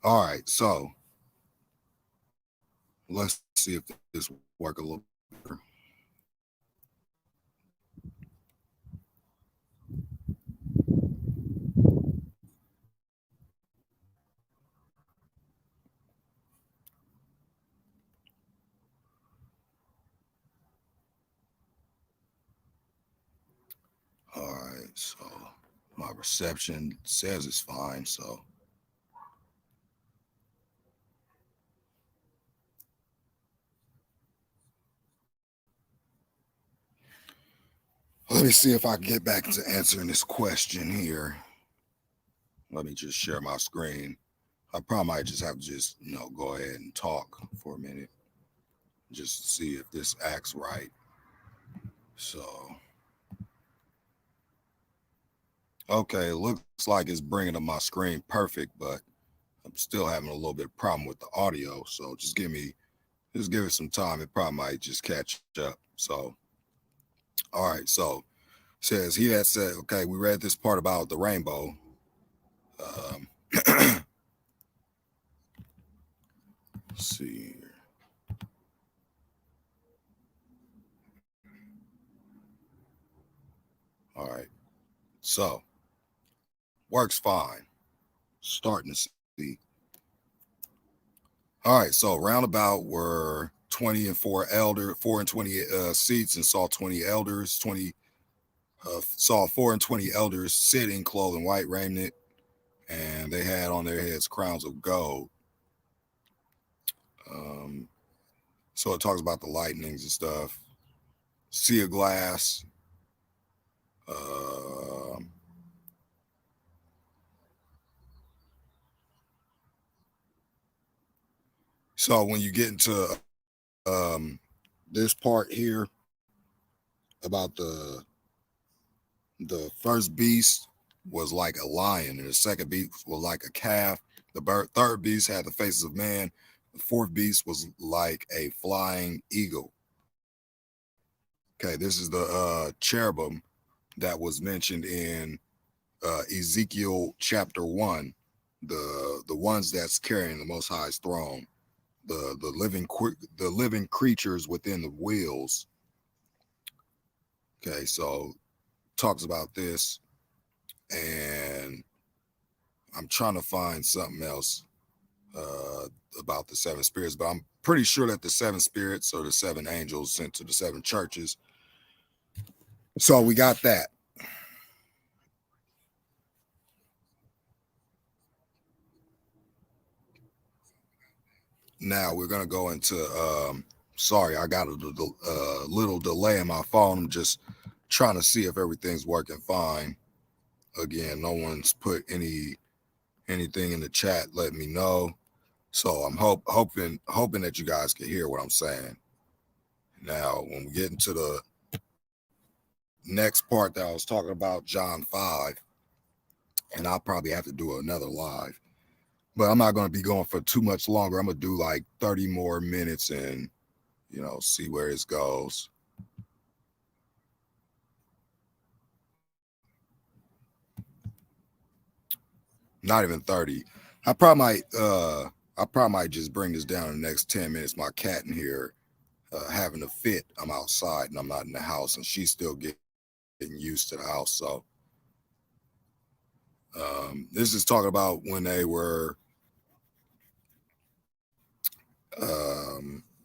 all right, so let's see if this work a little better. All right, so my reception says it's fine, so let me see if I can get back to answering this question here. Let me just share my screen. I probably might just have to just, go ahead and talk for a minute just to see if this acts right. So, okay, it looks like it's bringing up my screen perfect, but I'm still having a little bit of problem with the audio. So just give it some time. It probably might just catch up. So, all right. So says he had said, okay, we read this part about the rainbow. Let's see here. All right. So works fine. Starting to see. All right. So roundabout were 20 and 4 and 20 seats, and saw 20 elders, saw 4 and 20 elders sitting clothed in white raiment, and they had on their heads crowns of gold. So it talks about the lightnings and stuff. Sea of glass. So when you get into this part here about the first beast was like a lion, and the second beast was like a calf. The third beast had the faces of man. The fourth beast was like a flying eagle. Okay, this is the cherubim that was mentioned in Ezekiel chapter 1, the ones that's carrying the Most High's throne, the living creatures within the wheels. Okay, so talks about this, and I'm trying to find something else about the seven spirits, but I'm pretty sure that the seven spirits are the seven angels sent to the seven churches. So we got that. Now we're gonna go into. Sorry, I got a little delay in my phone. I'm just trying to see if everything's working fine. Again, no one's put anything in the chat. Let me know. So I'm hoping that you guys can hear what I'm saying. Now, when we get into the next part that I was talking about, John 5, and I'll probably have to do another live, but I'm not going to be going for too much longer. I'm going to do like 30 more minutes and, see where this goes. Not even 30. I probably might just bring this down in the next 10 minutes. My cat in here having a fit. I'm outside and I'm not in the house, and she's still getting used to the house. So this is talking about when they were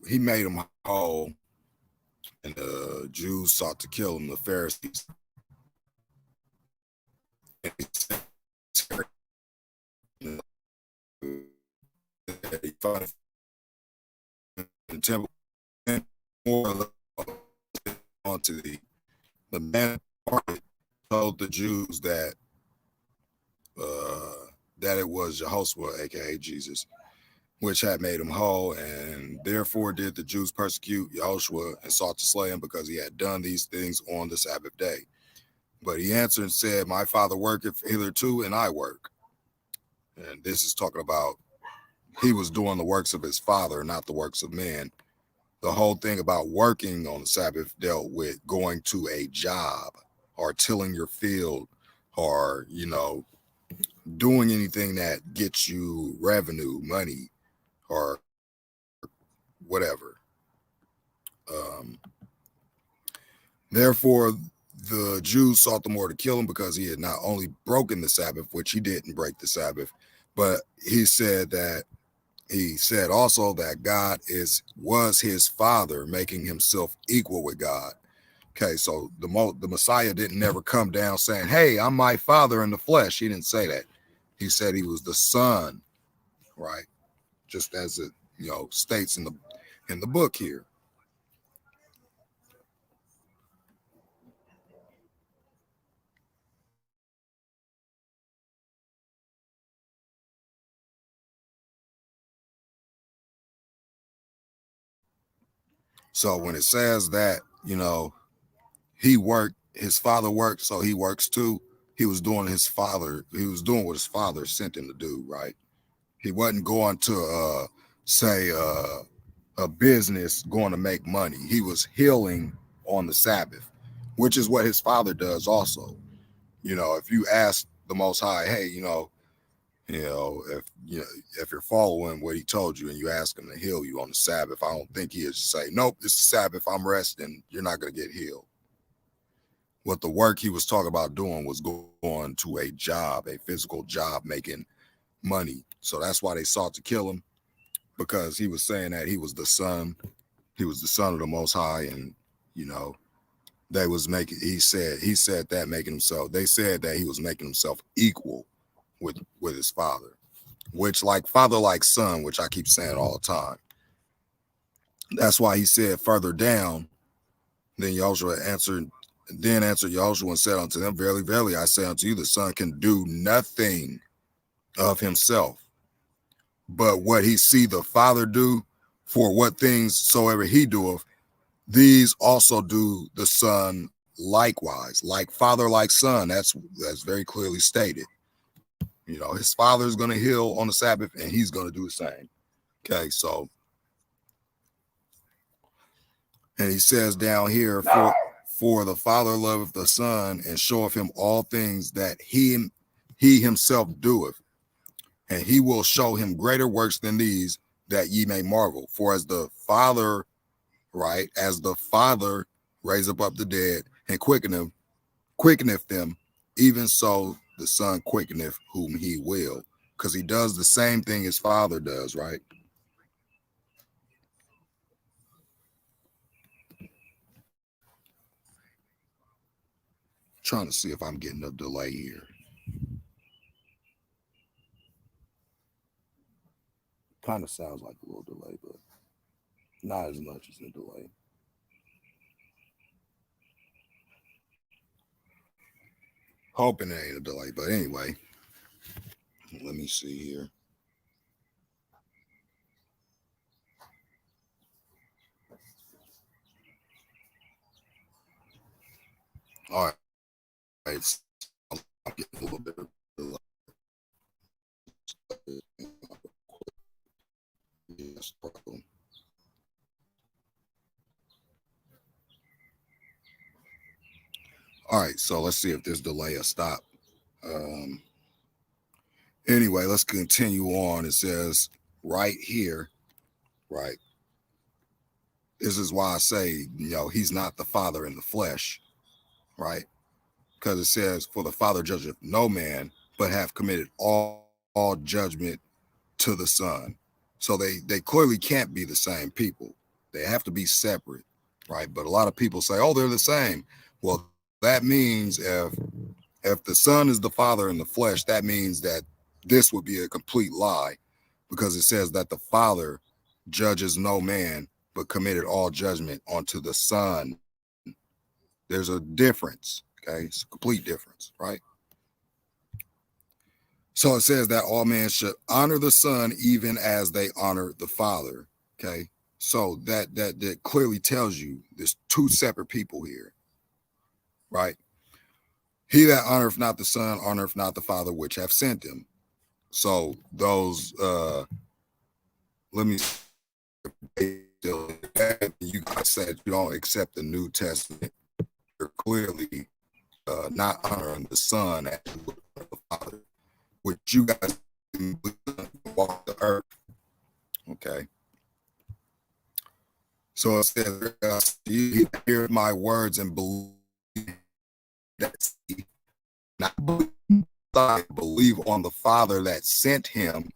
he made them whole, and the Jews sought to kill him, the Pharisees. He found the temple more onto the man told the Jews that it was Jehoshua, aka Jesus, which had made him whole, and therefore did the Jews persecute Jehoshua and sought to slay him because he had done these things on the Sabbath day. But he answered and said, my Father worketh hitherto, and I work. And this is talking about he was doing the works of his Father, not the works of man. The whole thing about working on the Sabbath dealt with going to a job or tilling your field or, doing anything that gets you revenue, money, or whatever. Therefore, the Jews sought the more to kill him because he had not only broken the Sabbath, which he didn't break the Sabbath, but he said also that God was his Father, making himself equal with God. Okay, so the Messiah didn't never come down saying, hey, I'm my Father in the flesh. He didn't say that. He said he was the Son, right? Just as it states in the book here. So when it says that, he worked, his Father worked, so he works too. He was doing what his Father sent him to do, right? He wasn't going to say a business going to make money. He was healing on the Sabbath, which is what his Father does also. If you ask the Most High, hey, if you're following what he told you and you ask him to heal you on the Sabbath, I don't think he'll just say, nope, it's the Sabbath, I'm resting, you're not going to get healed. What the work he was talking about doing was going to a job, a physical job, making money. So that's why they sought to kill him, because he was saying that he was the son of the Most High, and they said that he was making himself equal with his Father, which like father like son, which I keep saying all the time. That's why he said further down, then Yahushua answered Yahushua and said unto them, verily, verily, I say unto you, the Son can do nothing of himself, but what he see the Father do, for what things soever he doeth, these also do the Son likewise. Like Father, like Son. That's very clearly stated. You know, his Father is going to heal on the Sabbath, and he's going to do the same. Okay, so, and he says down here, for the Father loveth the Son, and showeth him all things that he himself doeth, and he will show him greater works than these, that ye may marvel. For as the Father, right, as the Father raiseth up the dead and quickeneth them, even so the Son quickeneth whom he will, because he does the same thing his Father does, right? Trying to see if I'm getting a delay here. Kind of sounds like a little delay, but not as much as a delay. Hoping it ain't a delay, but anyway, let me see here. All right. I'm getting a little bit of delay. Yes, problem. All right, so let's see if this delay will stop. Anyway, let's continue on. It says right here, right? This is why I say, you know, he's not the Father in the flesh, right? Because it says, for the Father judgeth no man, but have committed all judgment to the Son. So they clearly can't be the same people. They have to be separate, right? But a lot of people say, oh, they're the same. Well, that means if the Son is the Father in the flesh, that means that this would be a complete lie, because it says that the Father judges no man, but committed all judgment onto the Son. There's a difference, okay? It's a complete difference, right? So it says that all men should honor the Son even as they honor the Father, okay? So that clearly tells you there's two separate people here, right? He that honoreth not the Son honoreth not the Father which have sent him. So those, let me, you guys said you don't accept the New Testament. You're clearly not honoring the Son as you would honor the Father, which you guys walk the earth. Okay. So it says, you hear my words and believe that, not believe on the Father that sent him.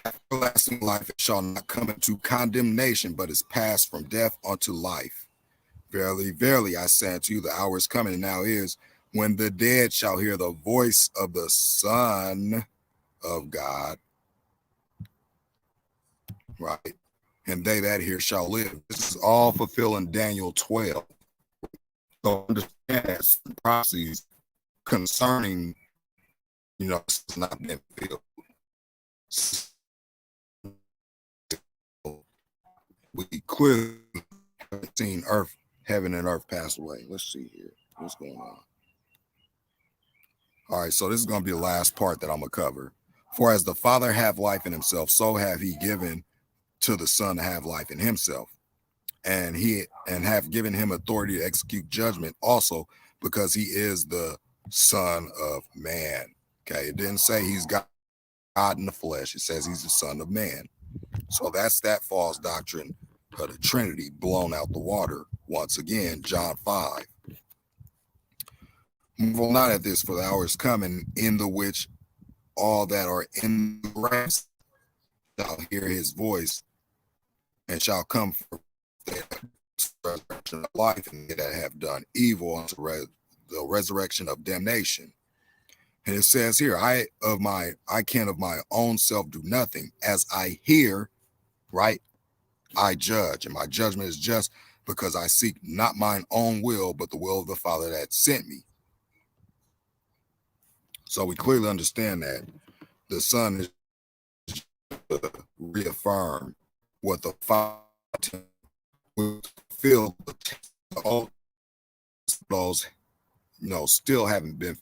Everlasting life shall not come into condemnation, but is passed from death unto life. Verily, verily, I say unto you, the hour is coming, and now is, when the dead shall hear the voice of the Son of God, right? And they that hear shall live. This is all fulfilling Daniel 12. So understand some prophecies concerning, you know, this has not been fulfilled. We clearly haven't seen earth, heaven and earth pass away. Let's see here. What's going on? All right, so this is going to be the last part that I'm going to cover. For as the Father hath life in himself, so have he given to the Son to have life in himself. And have given him authority to execute judgment also, because he is the Son of Man. Okay, it didn't say he's God in the flesh. It says he's the Son of Man. So that's that false doctrine of the Trinity blown out the water. Once again, John 5. Marvel not at this, for the hour is coming, in the which all that are in the grass shall hear his voice, and shall come for the resurrection of life, and they that have done evil unto the resurrection of damnation. And it says here, I can of my own self do nothing. As I hear, right? I judge, and my judgment is just because I seek not mine own will, but the will of the Father that sent me. So we clearly understand that the Son is to reaffirm what the Father will fulfill. All those, still haven't been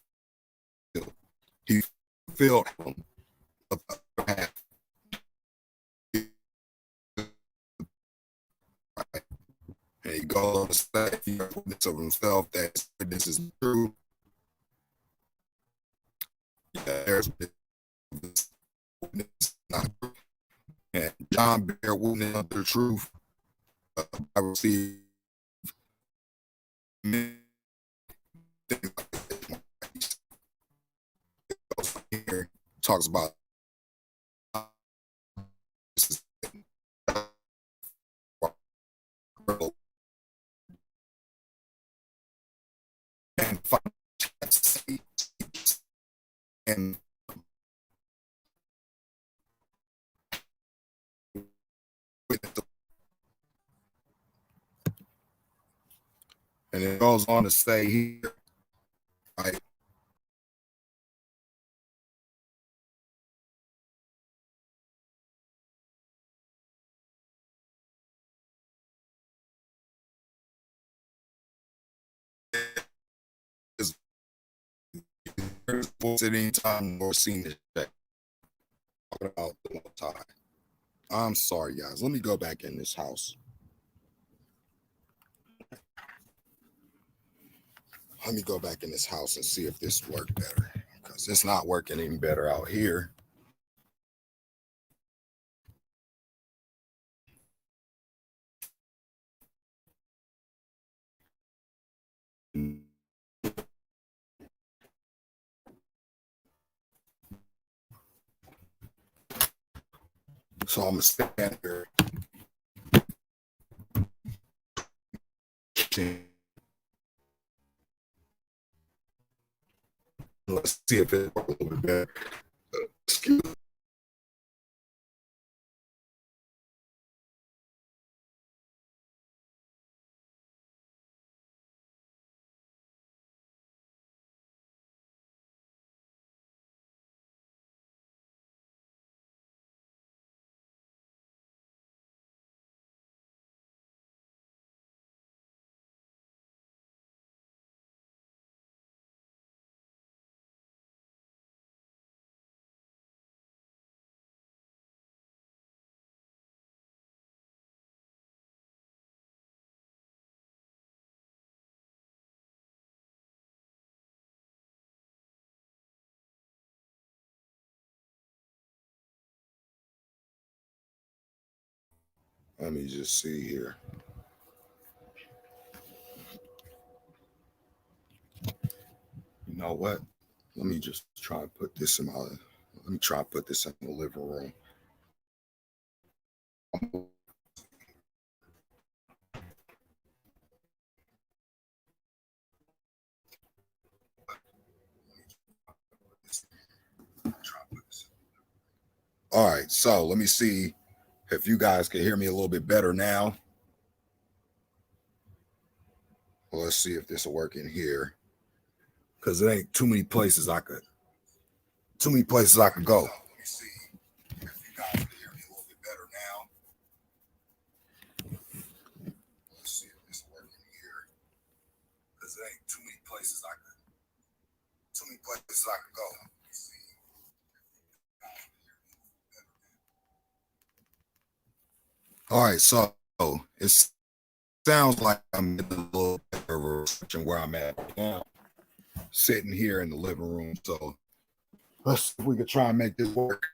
fulfilled. He fulfilled them. And he goes on to say, if he witness of himself that this is true, there's witness not true. And John bear witness of the truth. I received many things here. Talks about and and it goes on to say here, right? At any time nor seen this check about the Most High. I'm sorry, guys. Let me go back in this house. Let me go back in this house and see if this worked better, because it's not working any better out here. So I'm gonna stand here. Let's see if it works a little bit better. Excuse me. Let me just see here. You know what? Let me just try and put this in my. Let me try and put this in the living room. All right, so let me see if you guys can hear me a little bit better now. Well, let's see if this will work in here, because it ain't too many places I could go. Let me see if you guys can hear me a little bit better now. Let's see if this will work in here, because it ain't too many places I could go. Let me see. All right, so it sounds like I'm in a little bit of a reception where I'm at now, sitting here in the living room. So let's see if we could try and make this work.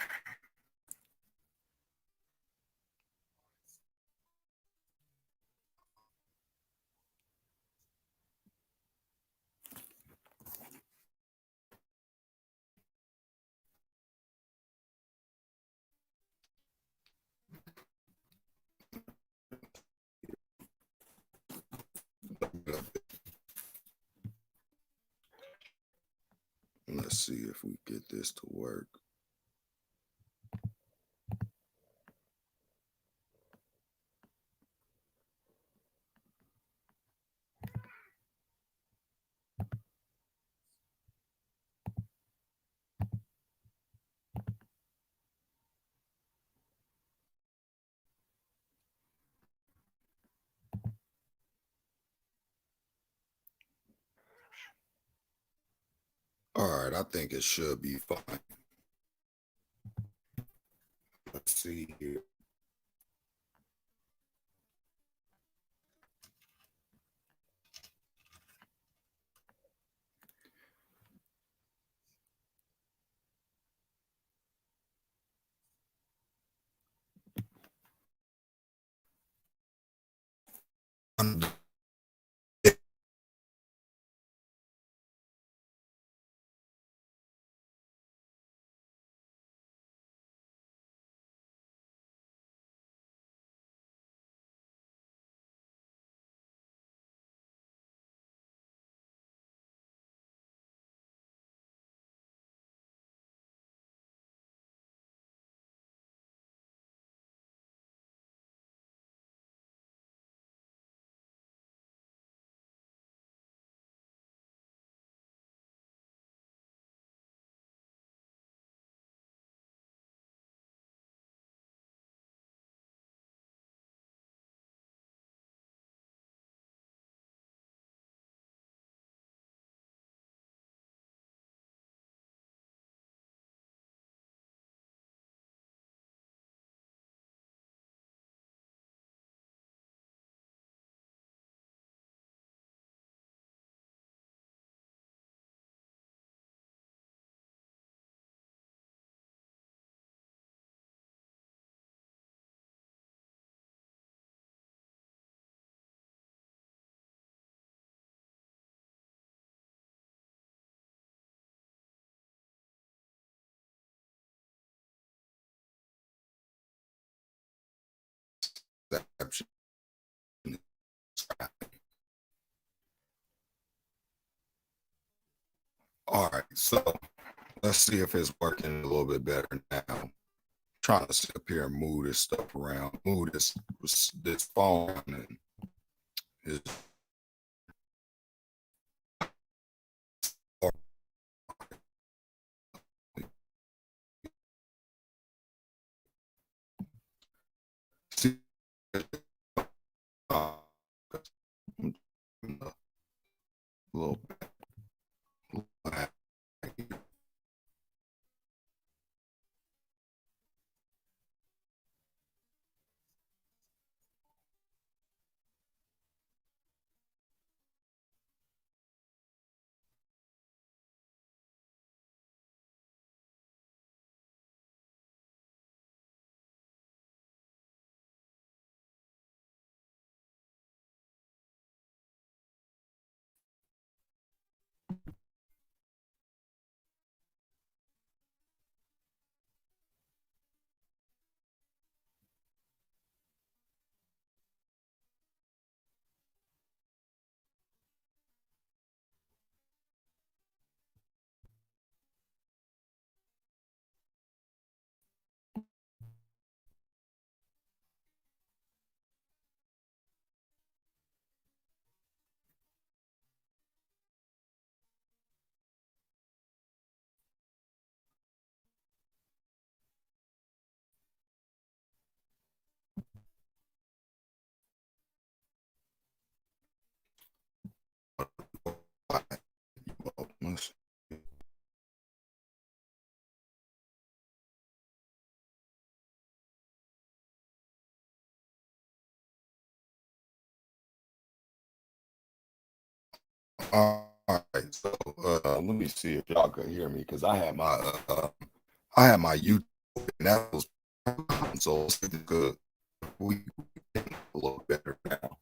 Let's see if we get this to work. right, I think it should be fine. Let's see here. Exception. All right, so let's see if it's working a little bit better now. Trying to sit up here and move this stuff around, move this phone and his. A little bit. All right, so let me see if y'all can hear me because I had my YouTube and that was so it's good. We a little better now.